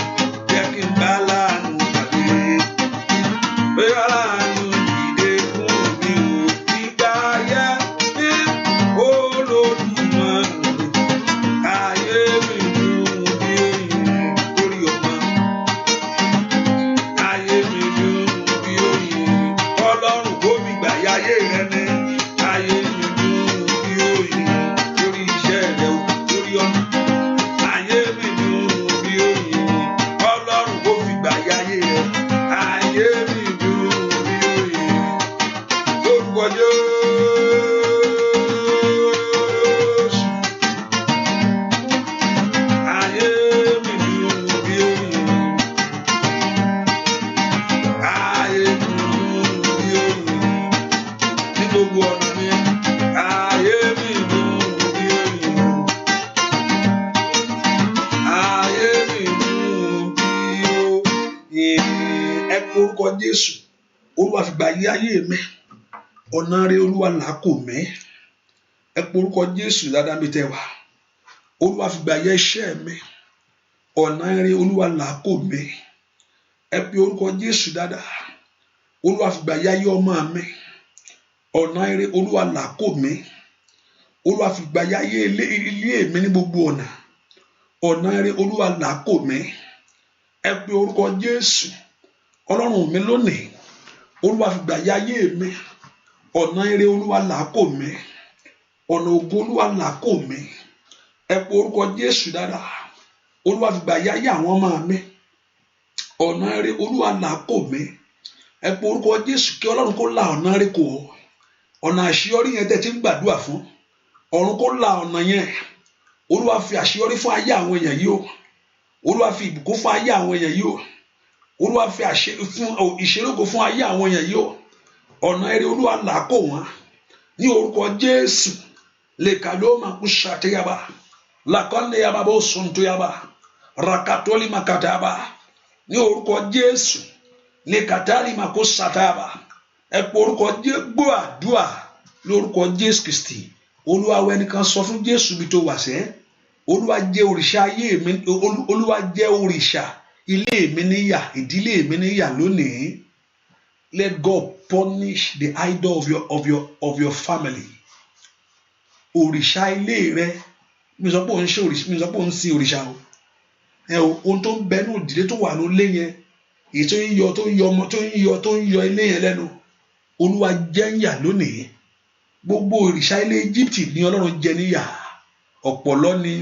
jẹ́ kí n bá aláàánú pàdé gbé aláàánú dìde fún mi o ìgbà ayé mi Olódùmarè ayé mi dùn bí oyin lórí ọmọ ayé mi dùn bí oyin Ọlọ́run kò fi gbà yáyé rẹ ní ayé mi dùn bí oyin lórí iṣẹ́ rẹ lórí ọmọ ayé mi dùn bí oyin Ọlọ́run kò fi gbà yáyé rẹ ayé mi dùn bí oyin lórúkọ Jésù ayé mi dùn bí oyin ayé mi dùn bí oyin ní gbogbo ọ̀nà mi ayé mi dùn bí oyin ayé mi dùn bí oyin ẹ pe orúkọ Jésù Olúwa fi gba ayé mi ọ̀nà rere Olúwa là kò mí ẹ pe orúkọ Jésù dáadáa mi tẹ́ wá Olúwa fi gba ayé iṣẹ́ mi ọ̀nà rere Olúwa là kò mí ẹ pe orúkọ Jésù dáadáa Olúwa fi gba ayé ọmọ mi ọ̀nà rere Olúwa là kò mí Olúwa fi gba ayé ilé mi ní gbogbo ọ̀nà rere Olúwa là kò mí ẹ pe orúkọ Jésù Ọlọ́run mi lónìí Olúwa fi gba ayé mi ọ̀nà rere Olúwa là kò mí ọ̀nà ògo Olúwa là kò mí ẹ pe orúkọ Jésù dáadáa Olúwa fi gba ayé àwọn ọmọ mi ọ̀nà rere Olúwa là kò mí ẹ pe orúkọ Jésù kí Ọlọ́run kó la ọ̀nà rere kò ọ̀nà àṣeyọrí yẹn tẹ́ ti ń gbàdúrà fún ọ̀run kó la ọ̀nà yẹn Olúwa fi àṣeyọrí fún ayé àwọn èèyàn yìí o Olúwa fi ìbùkún fún ayé àwọn èèyàn yìí o Olúwa fi ìṣelógo fún ayé àwọn èèyàn yìí o ọ̀nà rere Olúwa là kò wọ́n ní orúkọ Jésù lè kàdó máa kú ṣàtẹ́yàbá làkọ́lé yàbá bó sùn tó yàbá rakatoli makataba ní orúkọ Jésù lè kàtàlí máa kó ṣàtẹ́yàbá ẹ pé orúkọ gbọ́ àdúrà lórúkọ Jésù Kristi Olúwa wẹnìkan sọ fún Jésù bí tó wà sẹ́ Olúwa jẹ́ òrìṣà ayé mi Olúwa jẹ́ òrìṣà ilé mi níyà ìdílé mi níyà lónìí let God punish the idol of your family òrìṣà ilé rẹ mi sọ pé òun ṣe òrìṣà mi sọ pé òun sin òrìṣà o ohun tó ń bẹ ní òdìlé tó wà ní ilé yẹn èyí tó ń yọ ilé yẹn lẹ́nu Olúwa jẹ́ níyà lónìí gbogbo òrìṣà ilé Egypt ni Ọlọ́run jẹ níyà ọ̀pọ̀lọ́ ni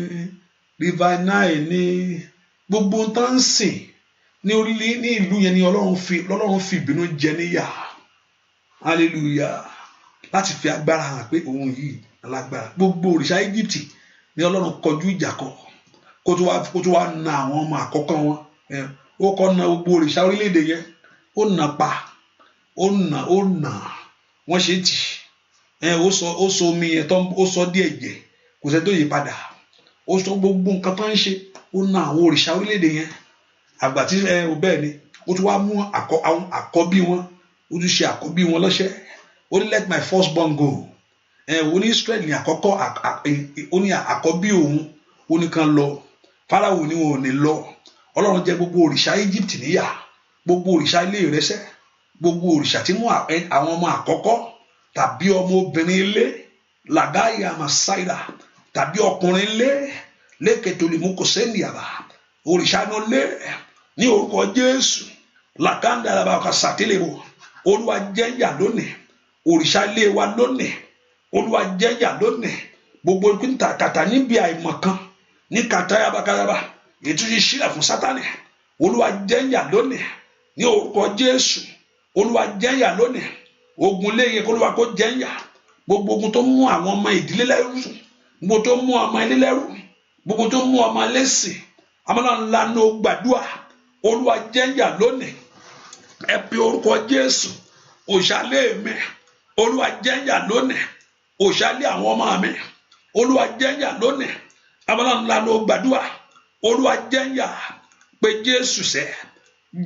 river Nile ni gbogbo tá ń sìn ní ìlú yẹn ni Ọlọ́run fi ìbínú jẹ níyà hallelujah láti fi agbára hàn pé òun yìí alágbára gbogbo òrìṣà Egypt ni Ọlọ́run kọjú ìjà kọ kó tó wá na àwọn ọmọ àkọ́kọ́ wọn ó kọ́ na gbogbo òrìṣà orílẹ̀-èdè yẹn ó nà pa ó nà wọ́n ṣe tì ó sọ omi yẹn tán ó sọ díẹ̀ jẹ kò sẹ́ tó yí padà ó sọ gbogbo nǹkan tó ń ṣe ó na àwọn òrìṣà orílẹ̀-èdè yẹn àgbà tí bẹ́ẹ̀ ni ó tún wá mú àwọn àkọ́bí wọn ó tún ṣe àkọ́bí wọn lọ́ṣẹ́ ó ní let my first born go ó ní Israel ní àkọ́kọ́ ó ní àkọ́bí òun ó ní kan lọ Fáráò ní wọn ò ní lọ Ọlọ́run jẹ gbogbo òrìṣà Egypt níyà gbogbo òrìṣà ilé ìrẹsẹ̀ gbogbo òrìṣà tí mú àwọn ọmọ àkọ́kọ́ tàbí ọmọ obìnrin ilé làgáyà màsáìdà tàbí ọkùnrin ilé lẹ́kẹ̀tọ́ lè mú kò sẹ́ni àbá òrìṣà náà lé ní orúkọ Jésù làkàndà àbá ọkà sàtìlẹ́wò Olúwa jẹ́yà lónìí òrìṣà ilé wa lónìí Olúwa jẹ́yà lónìí gbogbo kàtà níbi àìmọ̀kan ní kàtà yabakaraba ètò yìí sílẹ̀ fún Sátánì Olúwa jẹ́yà lónìí ní orúkọ Jésù Olúwa jẹ́yà lónìí ogun léyìn kó Olúwa kó jẹ́yà gbogbo ogun tó mú àwọn ọmọ ìdílé lẹ́rú gbogbo tó mú ọmọ ilé lẹ́rú gbogbo tó mú ọmọ lẹ́sìn amọ́nà ńlá ní o gbàdúrà Olúwa jẹ́yà lónìí ẹ pe orúkọ Jésù òṣàlẹ̀ mi Olúwa jẹ́yà lónìí òṣàlẹ̀ àwọn ọmọ mi Olúwa jẹ́yà lónìí amọ́nà ńlá ní o gbàdúrà Olúwa jẹ́yà pé Jésù sẹ́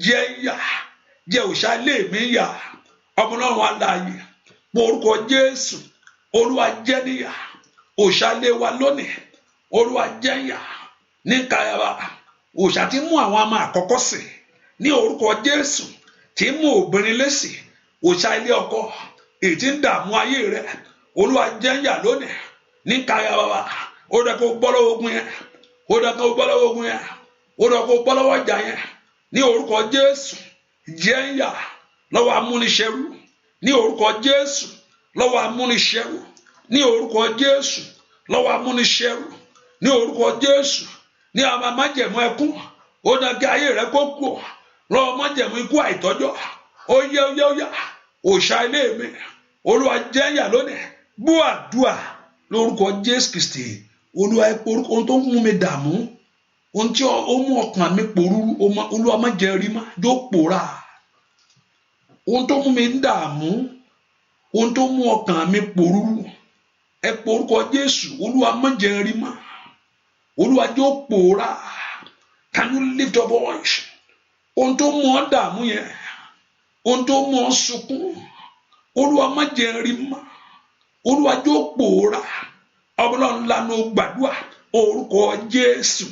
jẹ́yà jẹ́ òṣàlẹ̀ mi yà ọmọlọ́run aláàyè pé orúkọ Jésù Olúwa jẹ́níyà òṣàlẹ̀ wa lónìí Olúwa jẹ́yà ní kayaba òṣà tí mú àwọn ọmọ àkọ́kọ́ sìn ní orúkọ Jésù tí mú obìnrin lẹ́sìn òṣà ilé ọkọ èyí tí ń dààmú ayé rẹ Olúwa jẹ́yà lónìí ní kayaba ó dẹ̀ kó bọ́ lọ́wọ́ ogun yẹn ó dẹ̀ kó bọ́ lọ́wọ́ ogun yẹn ó dẹ̀ kó bọ́ lọ́wọ́ ìjà yẹn ní orúkọ Jésù jẹ́yà lọ́wọ́ amúniṣẹ́rú ní orúkọ Jésù lọ́wọ́ amúniṣẹ́rú ní orúkọ Jésù lọ́wọ́ amúniṣẹ́rú ní orúkọ Jésù ní àwọn májẹ̀mú ẹkún ó dá kí ayé rẹ kó kú lọ́wọ́ májẹ̀mú ikú àìtọ́jọ́ ó yá òòṣà ilé mi Olúwa jẹ́yà lónìí gbọ́ àdúà lórúkọ Jésù Kristi Olúwa ẹ pé orúkọ ohun tó mú mi dààmú ohun tí ó mú ọkàn mi pòrúurú Olúwa má jẹ́ rí má jó pòórá ohun tó mú mi dààmú ohun tó mú ọkàn mi pòrúurú ẹ pé orúkọ Jésù Olúwa má jẹ́ rí má Olúwa jó pòórá. Can you lift your voice ohun tó mú ọ dààmú yẹn ohun tó mú ọ sunkún Olúwa má jẹ́ n rí mọ́, Olúwa jọ̀ọ́ pòórá. Ọlọ́run lanu gbàdúrà orúkọ Jésù,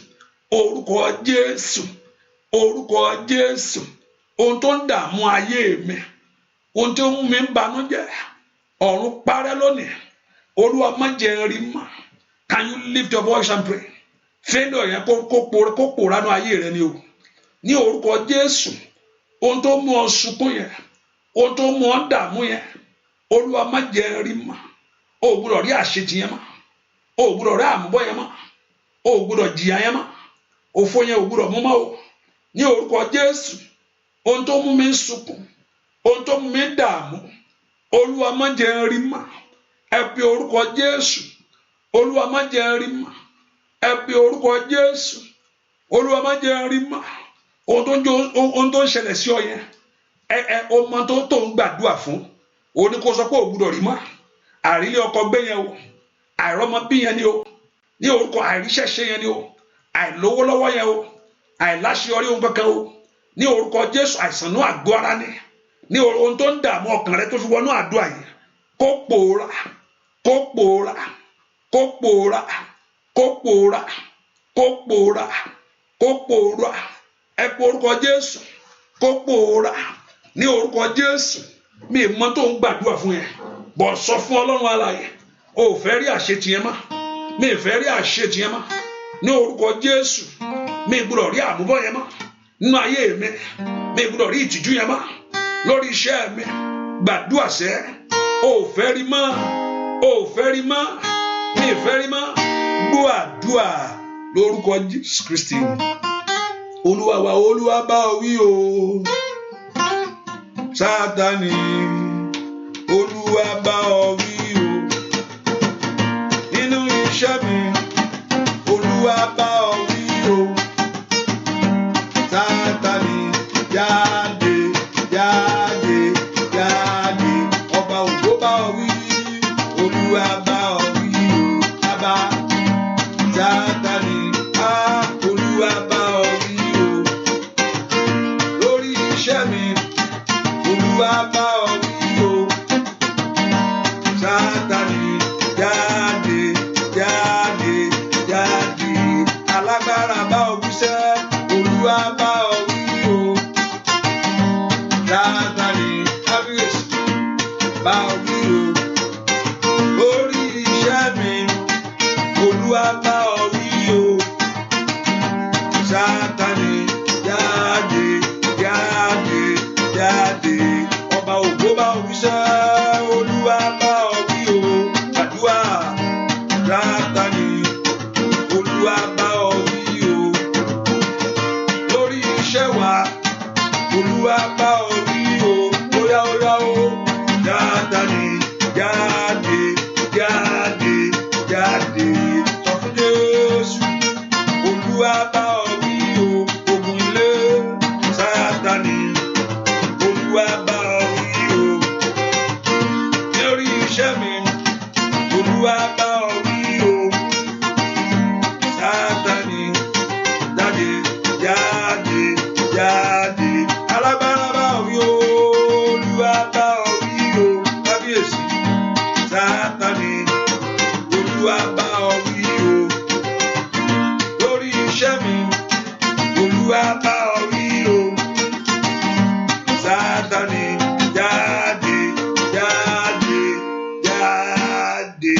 orúkọ Jésù, orúkọ Jésù. Ohun tó ń dààmú ayé mi, ohun tó ń mú mi ń banújẹ́, ọ̀run parẹ́ lónìí. Olúwa má jẹ́ n rí mọ́. Can you lift your voice and pray? Failure yẹn kó pòórá nínú ayé rẹ ni o. Ní orúkọ Jésù, ohun tó mú ọ sunkún yẹn, ohun tó mú ọ dààmú yẹn, Olúwa má jẹ́ n rí mọ́. O ò gbọ́dọ̀ rí àṣetì yẹn mọ́, o ò gbọ́dọ̀ rí àmúbọ̀ yẹn mọ́, o ò gbọ́dọ̀ jìyà yẹn mọ́, òfò yẹn ò gbọ́dọ̀ mú mọ́ o. Ní orúkọ Jésù, ohun tó mú mi sunkún, ohun tó mú mi dààmú, Olúwa má jẹ́ n rí mọ́. Ẹ pe orúkọ Jésù, Olúwa má jẹ́ n rí mọ́. Ẹ pe orúkọ Jésù, Olúwa má jẹ́ n rí mọ́. Ohun tó ń ṣẹlẹ̀ sí ọ yẹn, ọmọ tó ń gbàdúrà fún, òun ni kò sọ pé ò gbọ́dọ̀ rí mọ́. Àrílé ọkọ gbé yẹn o, àìrọ́mọ bí yẹn ni o, ní orúkọ àìríṣẹ́ṣe yẹn ni o, àìlówó lọ́wọ́ yẹn o, àìláṣeyọrí ohun kankan o, ní orúkọ Jésù àìsàn náà àgọ́ ara ní ohun tó ń dààmú ọkàn rẹ tó fi wọnú àdúrà yìí kó pòórá, kó pòórá, kó pòórá, kó pòórá, kó pòórá, kó pòórá. Ẹ pe orúkọ Jésù, kó pòórá ní orúkọ Jésù. Mi ì mọ tó ń gbàdúrà fún yẹn, bọ̀ sọ fún Ọlọ́run alààyè, o ò fẹ́ rí àṣetì yẹn mọ́, mi ì fẹ́ rí àṣetì yẹn mọ́. Ní orúkọ Jésù, mi ì gbọ́dọ̀ rí àmúbọ̀ yẹn mọ́ nínú ayé mi, mi ì gbọ́dọ̀ rí ìtìjú yẹn mọ́ lórí iṣẹ́ mi. Gbàdúrà sẹ́, o ò fẹ́ rí mọ́, o ò fẹ́ rí mọ́, mi ì fẹ́ rí mọ́. Gbọ́ àdúrà lórúkọ Jésù Kristi. Olúwa wa, Olúwa bá ọ wí o. Sátánì, Olúwa bá ọ wí o. Nínú iṣẹ́ mi, Olúwa bá ọ wí o. Sátánì, jáde, jáde, jáde. Ọba ògo bá ọ wí, Olúwa bá ọ wí o. Bàbá, Sátánì, Olúwa bá ọ wí o. Lórí iṣẹ́ mi, Olúwa bá ọ wí o. Sátánì, jáde, jáde, jáde. Alágbára bá ọ wí sẹ́, Olúwa bá ọ wí o. Sátánì, kábíyèsí bá ọ wí o. Lórí iṣẹ́ mi, Olúwa bá ọ wí o. Sátánì, jáde, jáde, jáde. Ọba ògo bá ọ wí sẹ́, Olúwa bá ọ wí o. Àdúrà, Sátánì, Olúwa bá ọ wí o. Lórí iṣẹ́ wa, Olúwa bá ọ wí o. Óyá, óyá o. Sátánì, jáde, jáde, jáde. Sọ fún Jésù, Olúwa bá ọ wí o. Ogun ilé, Sátánì, Olúwa bá ọ wí o. Lórí iṣẹ́ mi, Olúwa bá ọ wí o. Sátánì, jáde, jáde, jáde. Alágbára bá ọ wí o. Olúwa bá ọ wí o. Kábíyèsí, Sátánì, Olúwa bá ọ wí o. Lórí iṣẹ́ mi, Olúwa bá ọ wí o. Sátánì, jáde, jáde, jáde.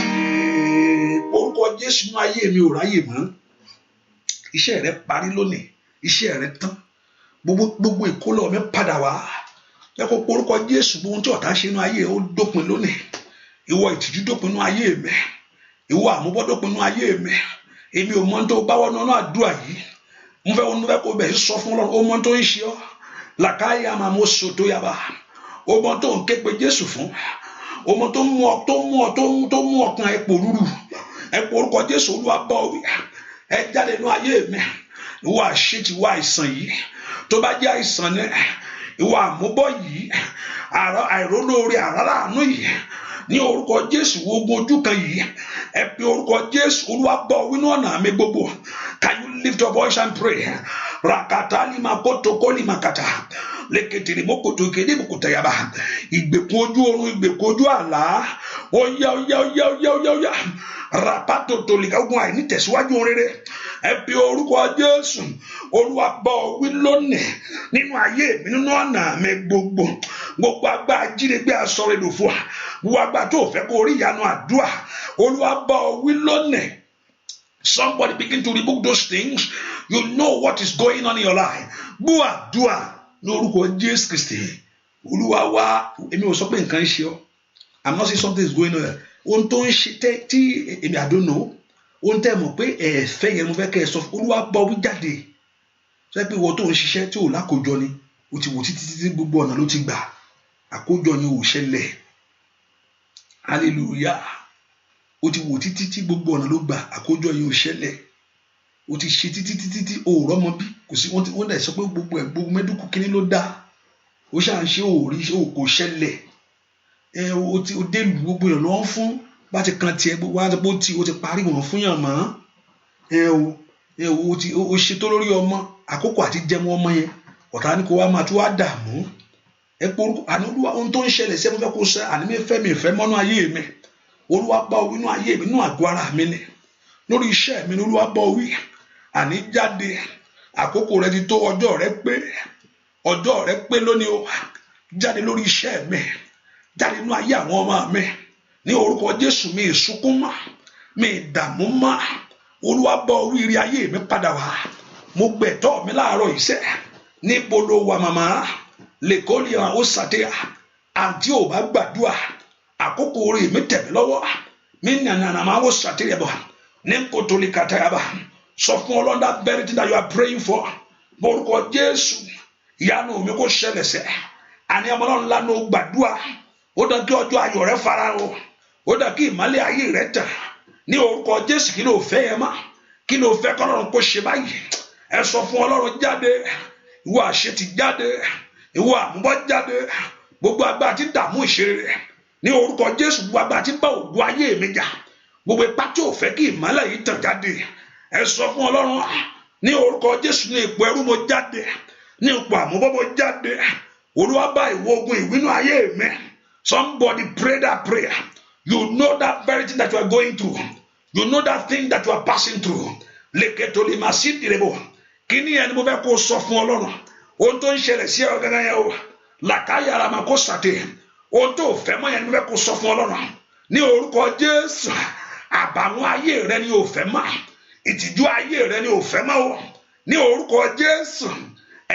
Orúkọ Jésù nínú ayé mi ò ráyè mọ́. Iṣẹ́ rẹ parí lónìí, iṣẹ́ rẹ tán. Gbogbo ìkólọ mi padà wá. Jẹ́ kó orúkọ Jésù, gbogbo ohun tí ọ̀tá ṣe nínú ayé ó dópin lónìí. Ìwọ ìtìjú dópin nínú ayé mi, ìwọ àmúbọ́ dópin nínú ayé mi. Èmi ò mọ tó bá wọnú àdúrà yìí. Mo fẹ́ kó bẹ̀ sọ fún Ọlọ́run, ó mọ tó ń ṣe ọ́. Làkáyà máa mo so tó yaba. Ó mọ tó ń ké pe Jésù fún. Ó mọ tó mú ọkàn ẹ pòrúurú. Ẹ pọ orúkọ Jésù, Olúwa bá ọ wí. Ẹ jáde nínú ayé mi. Ìwọ àṣetì, ìwọ àìsàn yìí. Tó bá jẹ́ àìsàn ni, ìwọ àmúbọ̀ yìí, àìrólóore àráràánú yìí. Ní orúkọ Jésù, ogun ojú kan yìí, ẹ pe orúkọ Jésù. Olúwa bá ọ wí ní ọ̀nà mi gbogbo. Can you lift your voice and pray? Rakata lima koto kolima kata leketiri mokoto kede mokoto yaba. Ìgbèkùn ojú oorun, ìgbèkùn ojú àlá. Oya. Rapato tolika ogun àìní tẹ̀síwájú rere. Ẹ pe orúkọ Jésù. Olúwa bá ọ wí lónìí nínú ayé mi, nínú ọ̀nà mi gbogbo. Gbogbo agbára jínigbé asọ̀rọ̀ èdò fún wa. Gbogbo agbára tó fẹ́ kó rí ìyanu àdúrà. Olúwa bá ọ wí lónìí. Somebody begin to rebuke those things. You know what is going on in your life. Gbọ́ àdúrà lórúkọ Jésù Kristi. Olúwa wá, èmi ò sọ pé nǹkan ń ṣe ọ́. I'm not saying something is going on. Ohun tó ń ṣe tí èmi I don't know. Ohun tẹ́ mọ̀ pé ẹ̀fẹ́ yẹn mo fẹ́ kẹ́ ẹ sọ fún Olúwa bá wí jáde. Sọ pé ìwọ tó ń ṣiṣẹ́ tí ò lákòjọ ni. O ti wò títí gbogbo ọ̀nà ló ti gbà. Àkójọ ni ò ṣẹlẹ̀. Hallelujah. O ti wò títí gbogbo ọ̀nà ló gbà. Àkójọ yìí ò ṣẹlẹ̀. O ti ṣe títí o rọ́mọ bí. Kò sí wọ́n dẹ̀ sọ pé gbogbo mẹ́dúkù kíní ló dá. O ṣáà ń ṣe òòrí kò ṣẹlẹ̀. O dé lu gbogbo èèyàn lọ́wọ́ fún. Bá ti kan tiẹ̀ gbogbo wá bó ti o ti parí wọn fún yàn mọ́. O ṣe tó lórí ọmọ. Àkókò àti jẹun ọmọ yẹn. Ọ̀tá ni kò wá máa tún wá dààmú. Ẹ pé àní Olúwa ohun tó ń ṣẹlẹ̀ sí ẹ mo fẹ́ kó sẹ́ àní mi fẹ́ mọ́nú ayé mi. Olúwa bá wí nínú ayé mi, nínú àgọ́ ara mi ni. Lórí iṣẹ́ mi ni Olúwa bá wí. Àní jáde. Àkókò rẹ ti tó, ọjọ́ rẹ pé lónìí o. Jáde lórí iṣẹ́ mi. Jáde nínú ayé àwọn ọmọ mi. Ní orúkọ Jésù mi ìsunkún mọ́. Mi ìdààmú mọ́. Olúwa bá wí rí ayé mi padà wá. Mo gbẹ̀tọ́ mi láàárọ̀ iṣẹ́. Níbo ló wà màmá? Lèkọ́lì àwọn ó sàtẹ́yà. Àǹtí ò bá gbàdúrà. Àkókò orí mi tẹ̀ mí lọ́wọ́. Mi nànà máa wò sàtẹ́yà bọ̀. Ní kòtò lè kàtà yà bá. Sọ fún Ọlọ́run that very thing that you are praying for. Borúkọ Jésù. Ìyanu mi kò ṣẹlẹ̀ sẹ́. Àní ọmọ Ọlọ́run lánà ó gbàdúrà. Ó dán kí ọjọ́ ayọ̀ rẹ fara o. Ó dán kí ìmọ́lẹ̀ ayé rẹ tàn. Ní orúkọ Jésù kí ló fẹ́ yẹn mọ́? Kí ló fẹ́ k'Ọlọ́run kó ṣe báyìí? Ẹ sọ fún Ọlọ́run jáde. Ìwọ àṣetì jáde. Ìwọ àmúbọ́ jáde. Gbogbo agbára tí dààmú ìṣeré rẹ̀. Ní orúkọ Jésù gbogbo agbára tí bá ògo ayé mi jà. Gbogbo ipá tí ò fẹ́ kí ìmọ́lẹ̀ yìí tàn jáde. Ẹ sọ fún Ọlọ́run ní orúkọ Jésù ní ipò ẹrú mo jáde. Ní ipò àmúbọ́ mo jáde. Olúwa bá ìwọ ogun ìwínú ayé mi. Somebody pray that prayer. You know that very thing that you are going through. You know that thing that you are passing through. Leketoli masindirebo. Kíni ẹni mo fẹ́ kó sọ fún Ọlọ́run. Ohun tó ń ṣẹlẹ̀ sí ọ gangan yẹn o. Làkàyà ara máa kó sàté. Ohun tó fẹ́ mọ́ yẹn ni mo fẹ́ kó sọ fún Ọlọ́run. Ní orúkọ Jésù. Àbàwọ́n ayé rẹ ni ò fẹ́ mọ́. Ìtìjú ayé rẹ ni ò fẹ́ mọ́ o. Ní orúkọ Jésù.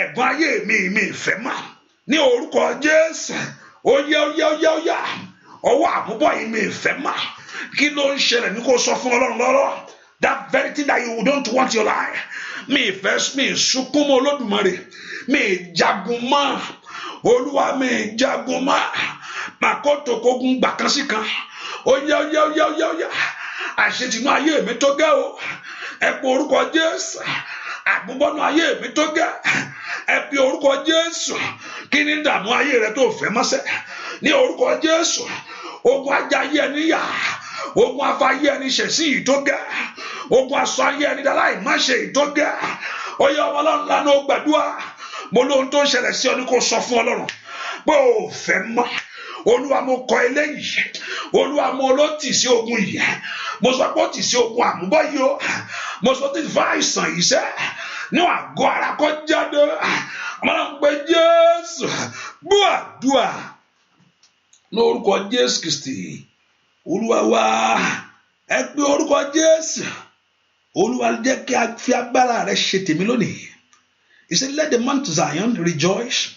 Ẹ̀gbọ́n ayé mi fẹ́ mọ́. Ní orúkọ Jésù. Óyá. Ọwọ́ àmúbọ̀ yìí mi fẹ́ mọ́. Kí ló ń ṣẹlẹ̀ ní kó sọ fún Ọlọ́run lọ́rọ̀? That very thing that you don't want your life. Mi sunkún mọ́ Olódùmarè. Mi jagun mọ́. Olúwa mi jagun mọ́. Màkótó kógun gbà kan sí kan. Óyá. Àṣetìnú ayé mi tó gẹ́ o. Ẹ pe orúkọ Jésù. Àgbúbọ́nú ayé mi tó gẹ́. Ẹ pe orúkọ Jésù. Kí ni dààmú ayé rẹ tó fẹ́ mọ́sẹ́? Ní orúkọ Jésù. Ogun ajá ayé ẹni yà. Ogun afa ayé ẹni ṣẹ̀sí yìí tó gẹ́. Ogun aṣọ ayé ẹni dáláì má ṣe yìí tó gẹ́. Oyè ọmọ Ọlọ́run lánàá ó gbàdúrà. Mo lóhun tó ń ṣẹlẹ̀ sí ọ ní kó sọ fún Ọlọ́run. Pé ò fẹ́ mọ́. Olúwa mo kọ eléyìí. Olúwa mo ló tì sí ogun yìí. Mo sọ pé ó tì sí ogun àmúbọ̀ yìí o. Mo sọ tí fún àìsàn yìí sẹ́. Ní àgọ́ ara kọ́ jáde. Ọmọ náà ń pe Jésù. Gbọ́ àdúrà. Lórúkọ Jésù Kristi. Olúwa wá. Ẹ pe orúkọ Jésù. Olúwa jẹ́ kí a fi agbára rẹ̀ ṣe tèmi lónìí. He said, let the Mount Zion rejoice.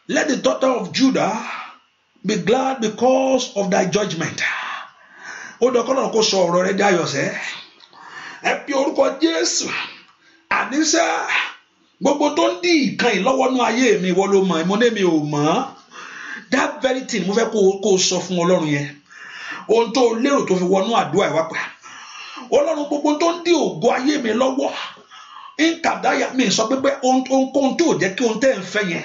Let the daughter of Judah be glad because of thy judgment. Ó dọ̀kọ́ náà kó sọ ọ̀rọ̀ rẹ̀ dayọ̀ sẹ́. Ẹ pe orúkọ Jésù. Àníṣe gbogbo tó ń dí ìkan ìlọ́wọ́nú ayé mi wọ́n ló mọ̀ ìmọ̀ ní mi ò mọ̀. That very thing mo fẹ́ kó sọ fún Ọlọ́run yẹn. Ohun tó lérò tó fi wọnú àdúrà ìwà pẹ̀. Ọlọ́run gbogbo tó ń dí ògo ayé mi lọ́wọ́. Nkàdáyà mi sọ pé ohun tó jẹ́ kí ohun tẹ́ ń fẹ́ yẹn.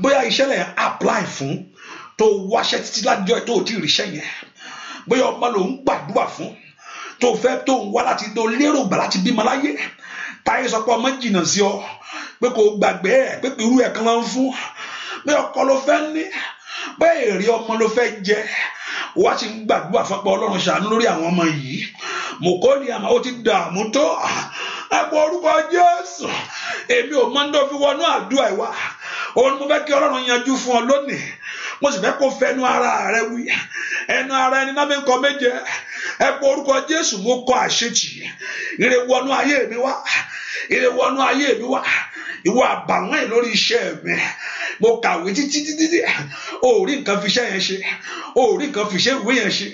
Bóyá iṣẹ́ lẹ̀ apply fún. Tó wáṣẹ́ títí lájọ́ tó ti ríṣẹ́ yẹn. Bóyá ọmọ ló ń gbàdúrà fún. tó fẹ́ tó ń wá láti tó lérò gbà láti bímọ láyé táyé sọ pé ọmọ jìnnà sí ọ pé kò gbàgbé ẹ pé irú ẹ̀ kan máa ń fún pé ọkọ ló fẹ́ ní pé èrè ọmọ ló fẹ́ jẹ wá ti ń gbàdúrà fọ́pọ̀ Ọlọ́run ṣàánú lórí àwọn ọmọ yìí mọ̀kọ́ ni àmọ́ ó ti dààmú tó ẹ̀pọ̀ orúkọ Jésù èmi ò mọ̀ ń tó fi wọnú àdúrà ìwà òun mo fẹ́ kí Ọlọ́run yanjú fún ọ lónìí mo sì fẹ́ kó fẹnu ara rẹ wí ẹnu ara ẹni náà mi ń kọ méje ẹ̀pọ̀ orúkọ Jésù mo kọ àṣetì ire wọnú ayé mi wá ire wọnú ayé mi wá ìwọ àbàwọ́n ẹ̀ lórí iṣẹ́ mi mo kàwé títí o rí nǹkan fi iṣẹ́ yẹn ṣe o rí nǹkan fi iṣẹ́ ìwé yẹn ṣe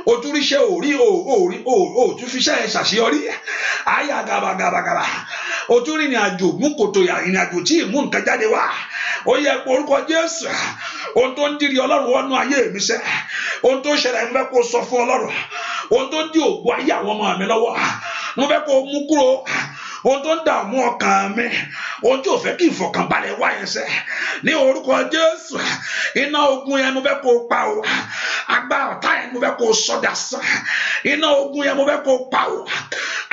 o tún rí iṣẹ́ o tún fi iṣẹ́ yẹn ṣàṣeyọrí àyà gàbàgàbàgàbà o tún rí ìrìn àjò mú kòtò ìrìn àjò tí ì mú nǹkan jáde wá ó yẹ kó orúkọ Jésù ohun tó ń dìrì Ọlọ́run wọnú ayé mi sẹ́ ohun tó ń ṣẹlẹ̀ ń fẹ́ kó sọ fún Ọlọ́run ohun tó ń dí ògbó ayé àwọn ọmọ mi lọ́wọ́ mo fẹ́ kó mú kúrò ohun tó ń dààmú ọkàn mi ohun tí ò fẹ́ kí ìfọ̀kànbalẹ̀ wá yẹn sẹ́ ní orúkọ Jésù iná ogun yẹn mo fẹ́ kó pa o agbára ọ̀tá yẹn mo fẹ́ kó sọ́dà sàn iná ogun yẹn mo fẹ́ kó pa o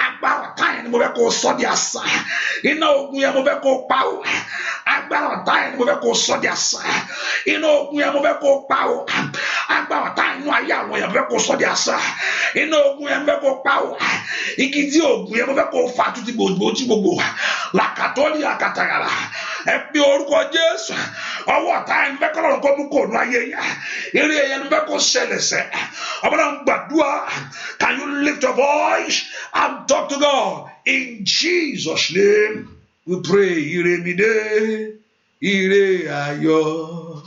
agbára ọ̀tá yẹn mo fẹ́ kó sọ́dà sàn iná ogun yẹn mo fẹ́ kó pa o agbára ọ̀tá yẹn mo fẹ́ kó sọ́dà sàn iná ogun yẹn mo fẹ́ kó pa o agbára ọ̀tá yẹn nínú ayé àwọn yẹn mo fẹ́ kó sọ́dà sàn iná ogun yẹn mo fẹ́ kó pa o igi tí ogun yẹn mo fẹ́ kó fa tuntun gbogbo làkàtọ́ ní àkàtàyàrá ẹ bí orúkọ Jésù ọwọ́ ọ̀tá yẹn mo fẹ́ kọ́ lọ́run kó mú kó nu ayé yẹn eré yẹn mo fẹ́ kó ṣẹlẹ̀ sẹ́ ọmọdé gbàdúrà. Can you lift your voice and talk to God in Jesus' name? We pray. Ire mi dé, ire ayọ̀,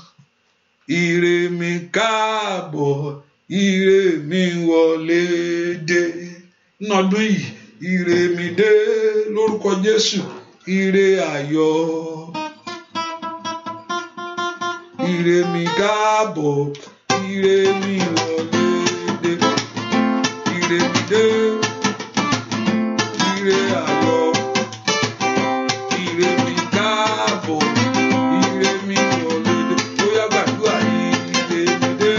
ire mi káàbọ̀, ire mi wọlé dé. Nọdún yìí, ire mi dé lórúkọ Jésù, ire ayọ̀, ire mi káàbọ̀, ire mi wọlé dé. Ire mi dé, ire ayọ̀, ire mi káàbọ̀, ire mi wọlé dé. Ó yá gbàdúrà ire mi dé,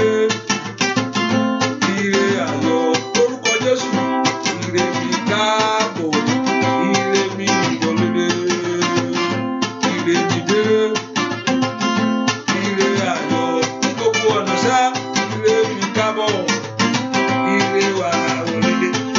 ire ayọ̀, orúkọ Jésù. Ire mi káàbọ̀, ire mi wọlé dé. Ire mi dé, ire ayọ̀, ní gbogbo ọ̀nà sá. Ire mi káàbọ̀, ire wà wọlé dé.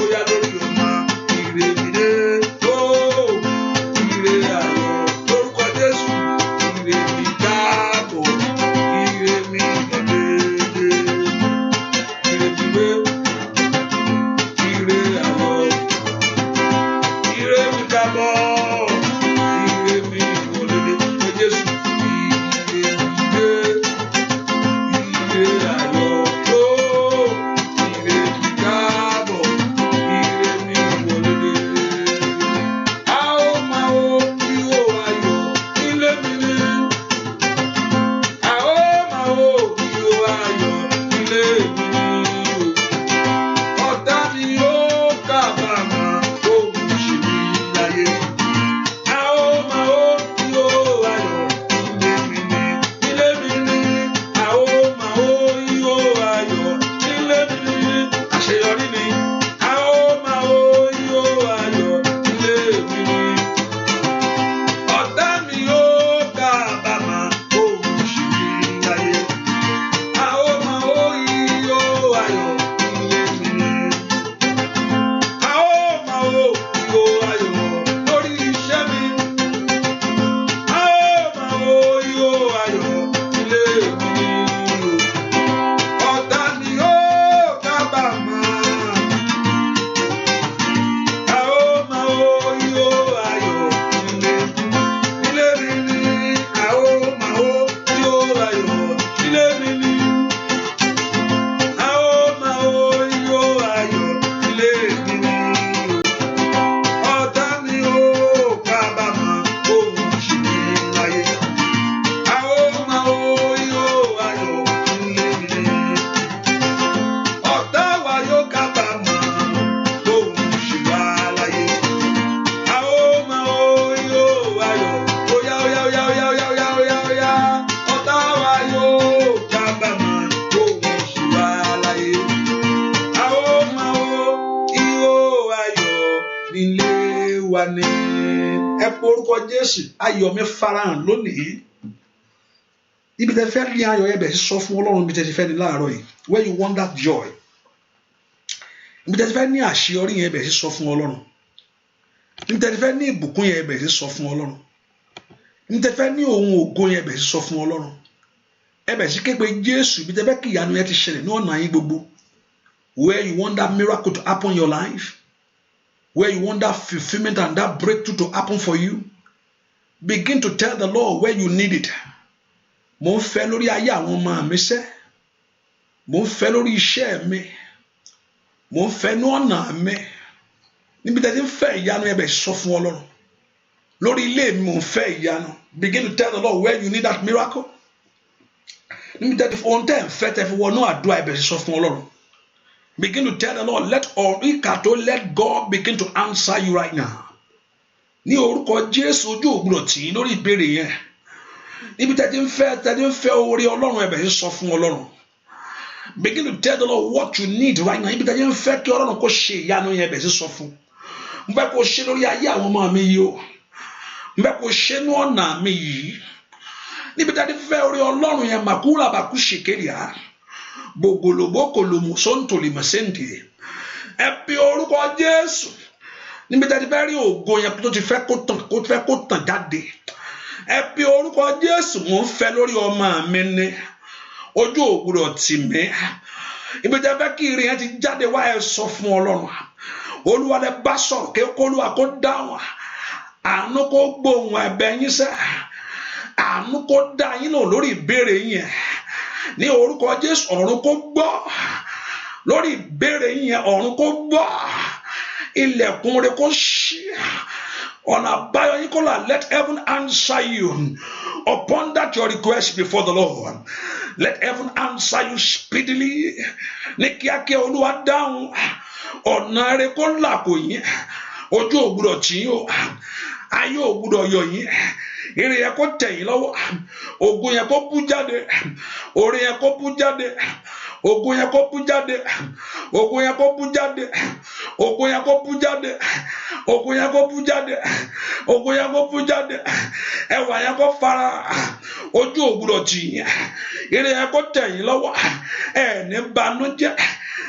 Olúwa ni. Ẹ pe orúkọ Jésù, ayọ̀ mi farahàn lónìí. Ibi tẹ́ fẹ́ rí ayọ̀ yẹn bẹ̀ sí sọ fún Ọlọ́run, ibi tẹ́ ti fẹ́ ní láàárọ̀ yìí, where you want that joy. Ibi tẹ́ ti fẹ́ ní àṣeyọrí yẹn bẹ̀ sí sọ fún Ọlọ́run. Ibi tẹ́ ti fẹ́ ní ìbùkún yẹn bẹ̀ sí sọ fún Ọlọ́run. Ibi tẹ́ ti fẹ́ ní ohun ògo yẹn bẹ̀ sí sọ fún Ọlọ́run. Ẹ bẹ̀ sí képe Jésù, ibi tẹ́ fẹ́ kí ìyanu yẹn ti ṣẹlẹ̀ ní ọ̀nà yín gbogbo. Where you want that miracle to happen in your life, where you want that fulfillment and that breakthrough to happen for you, begin to tell the Lord where you need it. Mo ń fẹ́ lórí ayé àwọn ọmọ mi sẹ́, mo ń fẹ́ lórí iṣẹ́ mi, mo ń fẹ́ ní ọ̀nà mi. Níbi tẹ́ ti ń fẹ́ ìyanu ẹ bẹ̀ sọ fún Ọlọ́run. Lórí ilé mi mo ń fẹ́ ìyanu. Begin to tell the Lord where you need that miracle. Níbi tẹ́ ti ohun tẹ́ ń fẹ́ tẹ́ fi wọnú àdúrà ẹ bẹ̀ sọ fún Ọlọ́run. Begin to tell the Lord, let God begin to answer you right now. Ní orúkọ Jésù, ojú ògbúdọ̀ tì í lórí ìbéèrè yẹn. Níbi tẹ́ ti ń fẹ́ oore Ọlọ́run ẹ bẹ̀ sí sọ fún Ọlọ́run. Begin to tell the Lord what you need right now. Níbi tẹ́ ti ń fẹ́ kí Ọlọ́run kó ṣe ìyanu yẹn bẹ̀ sí sọ fún. Mo fẹ́ kó ṣe lórí ayé àwọn ọmọ mi yìí o. Mo fẹ́ kó ṣe ní ọ̀nà mi yìí. Níbi tẹ́ ti fẹ́ oore Ọlọ́run yẹn màkúrà bàkú ṣèkéyà. Bogolobokolomo sontolimosente. Ẹ pe orúkọ Jésù. Níbi tẹ́ ti fẹ́ rí ògo yẹn tó ti fẹ́ kó tàn jáde. Ẹ pe orúkọ Jésù, mo ń fẹ́ lórí ọmọ mi ni. Ojú ògbúdọ̀ tì mí. Ibi tẹ́ fẹ́ kí ire yẹn ti jáde wá ẹ sọ fún Ọlọ́run. Olúwa lẹ bá sọ̀rọ̀ kí Olúwa kó dáhùn. Àánú kó gbóhùn ẹ̀bẹ̀ yín sẹ́. Àánú kó dá yín lò lórí ìbéèrè yín. Ní orúkọ Jésù, ọ̀run kó gbọ́. Lórí ìbéèrè yín ọ̀run kó gbọ́. Ilẹ̀kùn rẹ̀ kó ṣí. Ọ̀nà àbáyọ yín kó là. Let heaven answer you upon that your request before the Lord. Let heaven answer you speedily. Ní kíákíá Olúwa dáhùn. Ọ̀nà rẹ̀ kó là kò yín. Ojú ògbúdọ̀ tì yín o. Ayé ògbúdọ̀ yọ yín. Ire yẹn kó tẹ̀ yín lọ́wọ́. Ògo yẹn kó bú jáde. Oore yẹn kó bú jáde. Ògo yẹn kó bú jáde. Ògo yẹn kó bú jáde. Ògo yẹn kó bú jáde. Ògo yẹn kó bú jáde. Ògo yẹn kó bú jáde. Ẹwà yẹn kó fara. Ojú ògbúdọ̀ tì yín. Ire yẹn kó tẹ̀ yín lọ́wọ́. Ẹ ní banújẹ́.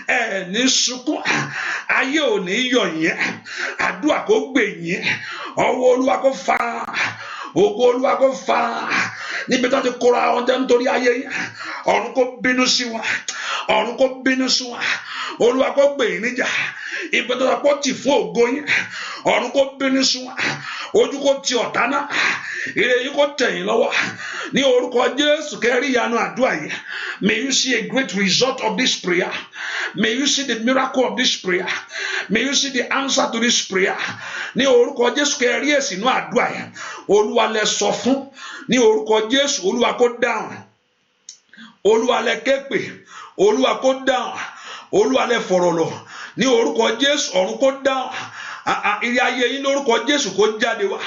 Ẹ ní sunkún. Ayé ò ní yọ̀ yín. Àdúrà kó gbè yín. Ọwọ́ Olúwa kó fara. Ògo Olúwa kó fara. Níbi tó ti kóra àwọn tẹ́ nítorí ayé yín. Ọ̀run kó bínú sí wọn. Ọ̀run kó bínú sí wọn. Olúwa kó gbè yín níjà. Ibi tó ti kó tì fún ògo yín. Ọ̀run kó bínú sí wọn. Ojú kó ti ọ̀tá náà. Ire yín kó tẹ̀ yín lọ́wọ́. Ní orúkọ Jésù kẹ́rí ìyanu àdúrà yìí. May you see a great result of this prayer. May you see the miracle of this prayer. May you see the answer to this prayer. Ní orúkọ Jésù kẹ́rí èsì inú àdúrà yìí. Olúwa lẹ sọ fún. Ní orúkọ Jésù, Olúwa kó dáhùn. Olúwa lẹ képe. Olúwa kó dáhùn. Olúwa lẹ fọ̀rọ̀ lọ. Ní orúkọ Jésù, ọ̀run kó dáhùn. Ire ayé yín lórúkọ Jésù kó jáde wá.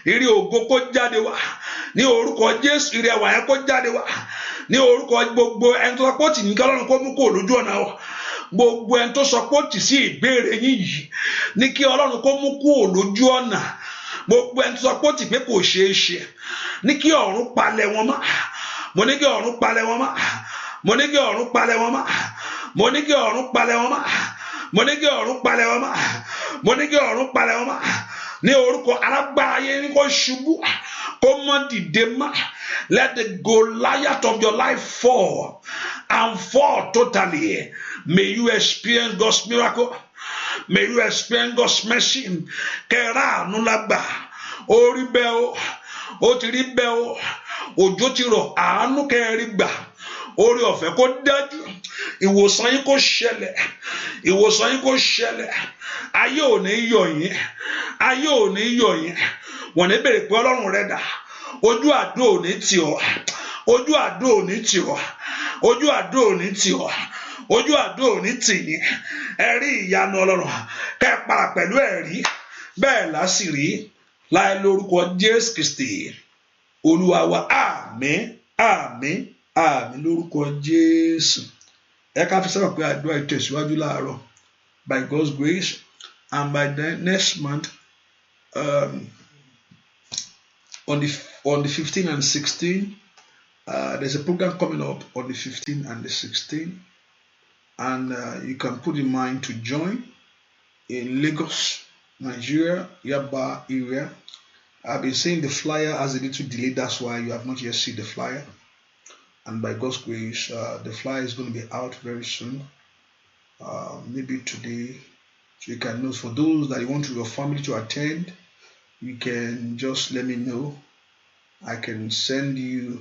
Ire ògo kó jáde wá. Ní orúkọ Jésù, ire ẹwà yẹn kó jáde wá. Ní orúkọ gbogbo ẹni tó sọ pé ó tì ní kí Ọlọ́run kó mú kó lójú ọ̀nà wa. Gbogbo ẹni tó sọ pé ó tì sí ìbéèrè yín yìí ní kí Ọlọ́run kó mú kó lójú ọ̀nà. Gbogbo ẹni tó sọ pé ó tì pé kò ṣeé ṣe ní kí ọ̀run palẹ̀ wọn mọ́. Mo ní kí ọ̀run palẹ̀ wọn mọ́. Mo ní kí ọ̀run palẹ̀ wọn mọ́. Mo ní kí ọ̀run palẹ̀ wọn mọ́. Mo ní kí ọ̀run palẹ̀ wọn mọ́. Mo ní kí ọ̀run palẹ̀ wọn mọ́. Ní orúkọ alágbára ayé ní kó ṣubú. Kó mọ́ dìde mọ́. Let the Goliath of your life fall and fall totally. May you experience God's miracle. May you experience God's mercy. Kẹ́rà àánú lágbà. Ó rí bẹ́ẹ̀ o. Ó ti rí bẹ́ẹ̀ o. Òjò ti rọ̀, àánú kẹ́rì gbà. Oore ọ̀fẹ́ kó dájú. Ìwòsàn yín kó ṣẹlẹ̀. Ìwòsàn yín kó ṣẹlẹ̀. Ayé ò ní yọ̀ yín. Ayé ò ní yọ̀ yín. Wọ́n ní bèrè pé Ọlọ́run rẹ̀ dà. Ojú àdó ò ní tì ọ́. Ojú àdó ò ní tì ọ́. Ojú àdó ò ní tì ọ́. Ojú àdó ò ní tì yín. Ẹ rí ìyanu Ọlọ́run. Kẹ́ ẹ para pẹ̀lú ẹ̀rí. Bẹ́ẹ̀ lásìrí. Láì lórúkọ Jésù Kristi. Olúwa wa, àmín, àmín, àmín lórúkọ Jésù. Ẹ ká fi sábà pé àdúrà ìtẹ̀síwájú láàárọ̀. By God's grace and by the next month um, on the 15th and 16th. There's a program coming up on the 15th and the 16th, and you can put in mind to join in Lagos, Nigeria, Yaba area. I've been saying the flyer has a little delay, that's why you have not yet seen the flyer. And by God's grace, the flyer is going to be out very soon, maybe today. So you can know, for those that you want your family to attend, you can just let me know. I can send the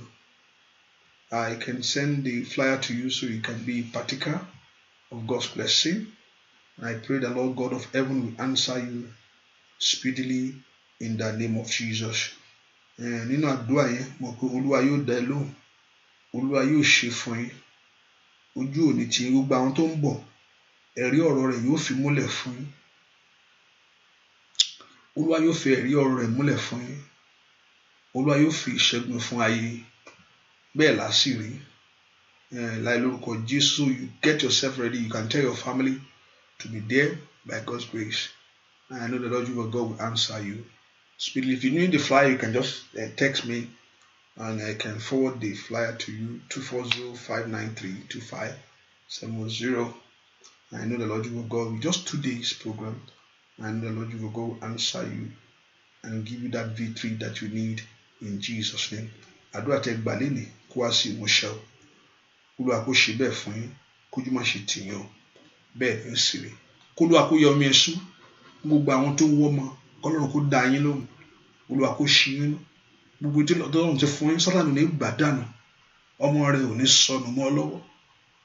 flyer to you so you can be partaker of God's blessing. And I pray the Lord God of heaven will answer you speedily in the name of Jesus. Nínú àdúrà yẹn, mo pé Olúwa yóò dá ẹ lóhùn, Olúwa yóò ṣe fún yín, ojú òní tí gbogbo àwọn tó ń bọ̀, ẹ̀rí ọ̀rọ̀ rẹ̀ yóò fi múlẹ̀ fún yín. Olúwa yóò fi ẹ̀rí ọ̀rọ̀ rẹ̀ múlẹ̀ fún yín. Olúwa yóò fi ìṣẹ́gun fún ayé. Bẹ́ẹ̀ lásìrí. Láì lórúkọ Jésù, you get yourself ready. You can tell your family to be there by God's grace. And I know the Lord your God will answer you speedily. If you need the flyer, you can just text me and I can forward the flyer to you, 240-593-2570. I know the Lord your God will just 2 days program. I know the Lord your God will answer you and give you that victory that you need in Jesus' name. Àdúrà tẹ́ gbà lénìí kó wá sí ìmúṣẹ o. Olúwa kó ṣe bẹ́ẹ̀ fún yín, kójú má ṣe tì yín o. Bẹ́ẹ̀ ni ó sì rí. K'Olúwa kó yọ omi ẹ̀sú. Gbogbo àwọn tó ń wọ́ ọmọ, k'Ọlọ́run kó dá yín lóhùn. Olúwa kó ṣí yín nú. Gbogbo tí Ọlọ́run ti fún yín, Sátánì ò ní gbà dànù. Ọmọ rẹ ò ní sọnù mọ́ ọ lọ́wọ́.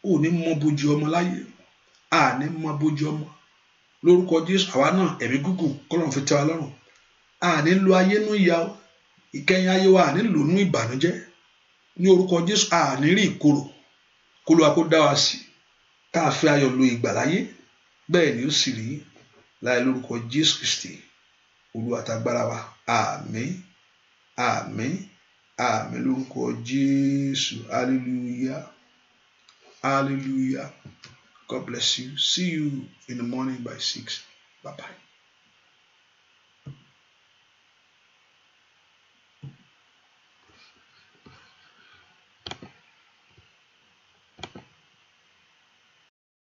Ò ní mọ bójú ọmọ láyé. A ní mọ bójú ọmọ. Lórúkọ Jésù, àwa náà ẹ̀mí gígùn k'Ọlọ́run fi tẹ́ wa lọ́rùn. A ní lo ayé nú ìyà o. Ìkẹyìn ayé wa a ní lò nú ìbànújẹ́. Ní orúkọ Jésù, a ní rí ìkorò. K'Olúwa kó dá wa sí. Ká fi ayọ̀ lo ìgbà láyé. Bẹ́ẹ̀ ni ó sì rí. Láì lórúkọ Jésù Kristi, Olúwa t'agbára wa. Àmín. Àmín. Àmín lórúkọ Jésù. Hallelujah. Hallelujah. God bless you. See you in the morning by 6. Bye-bye.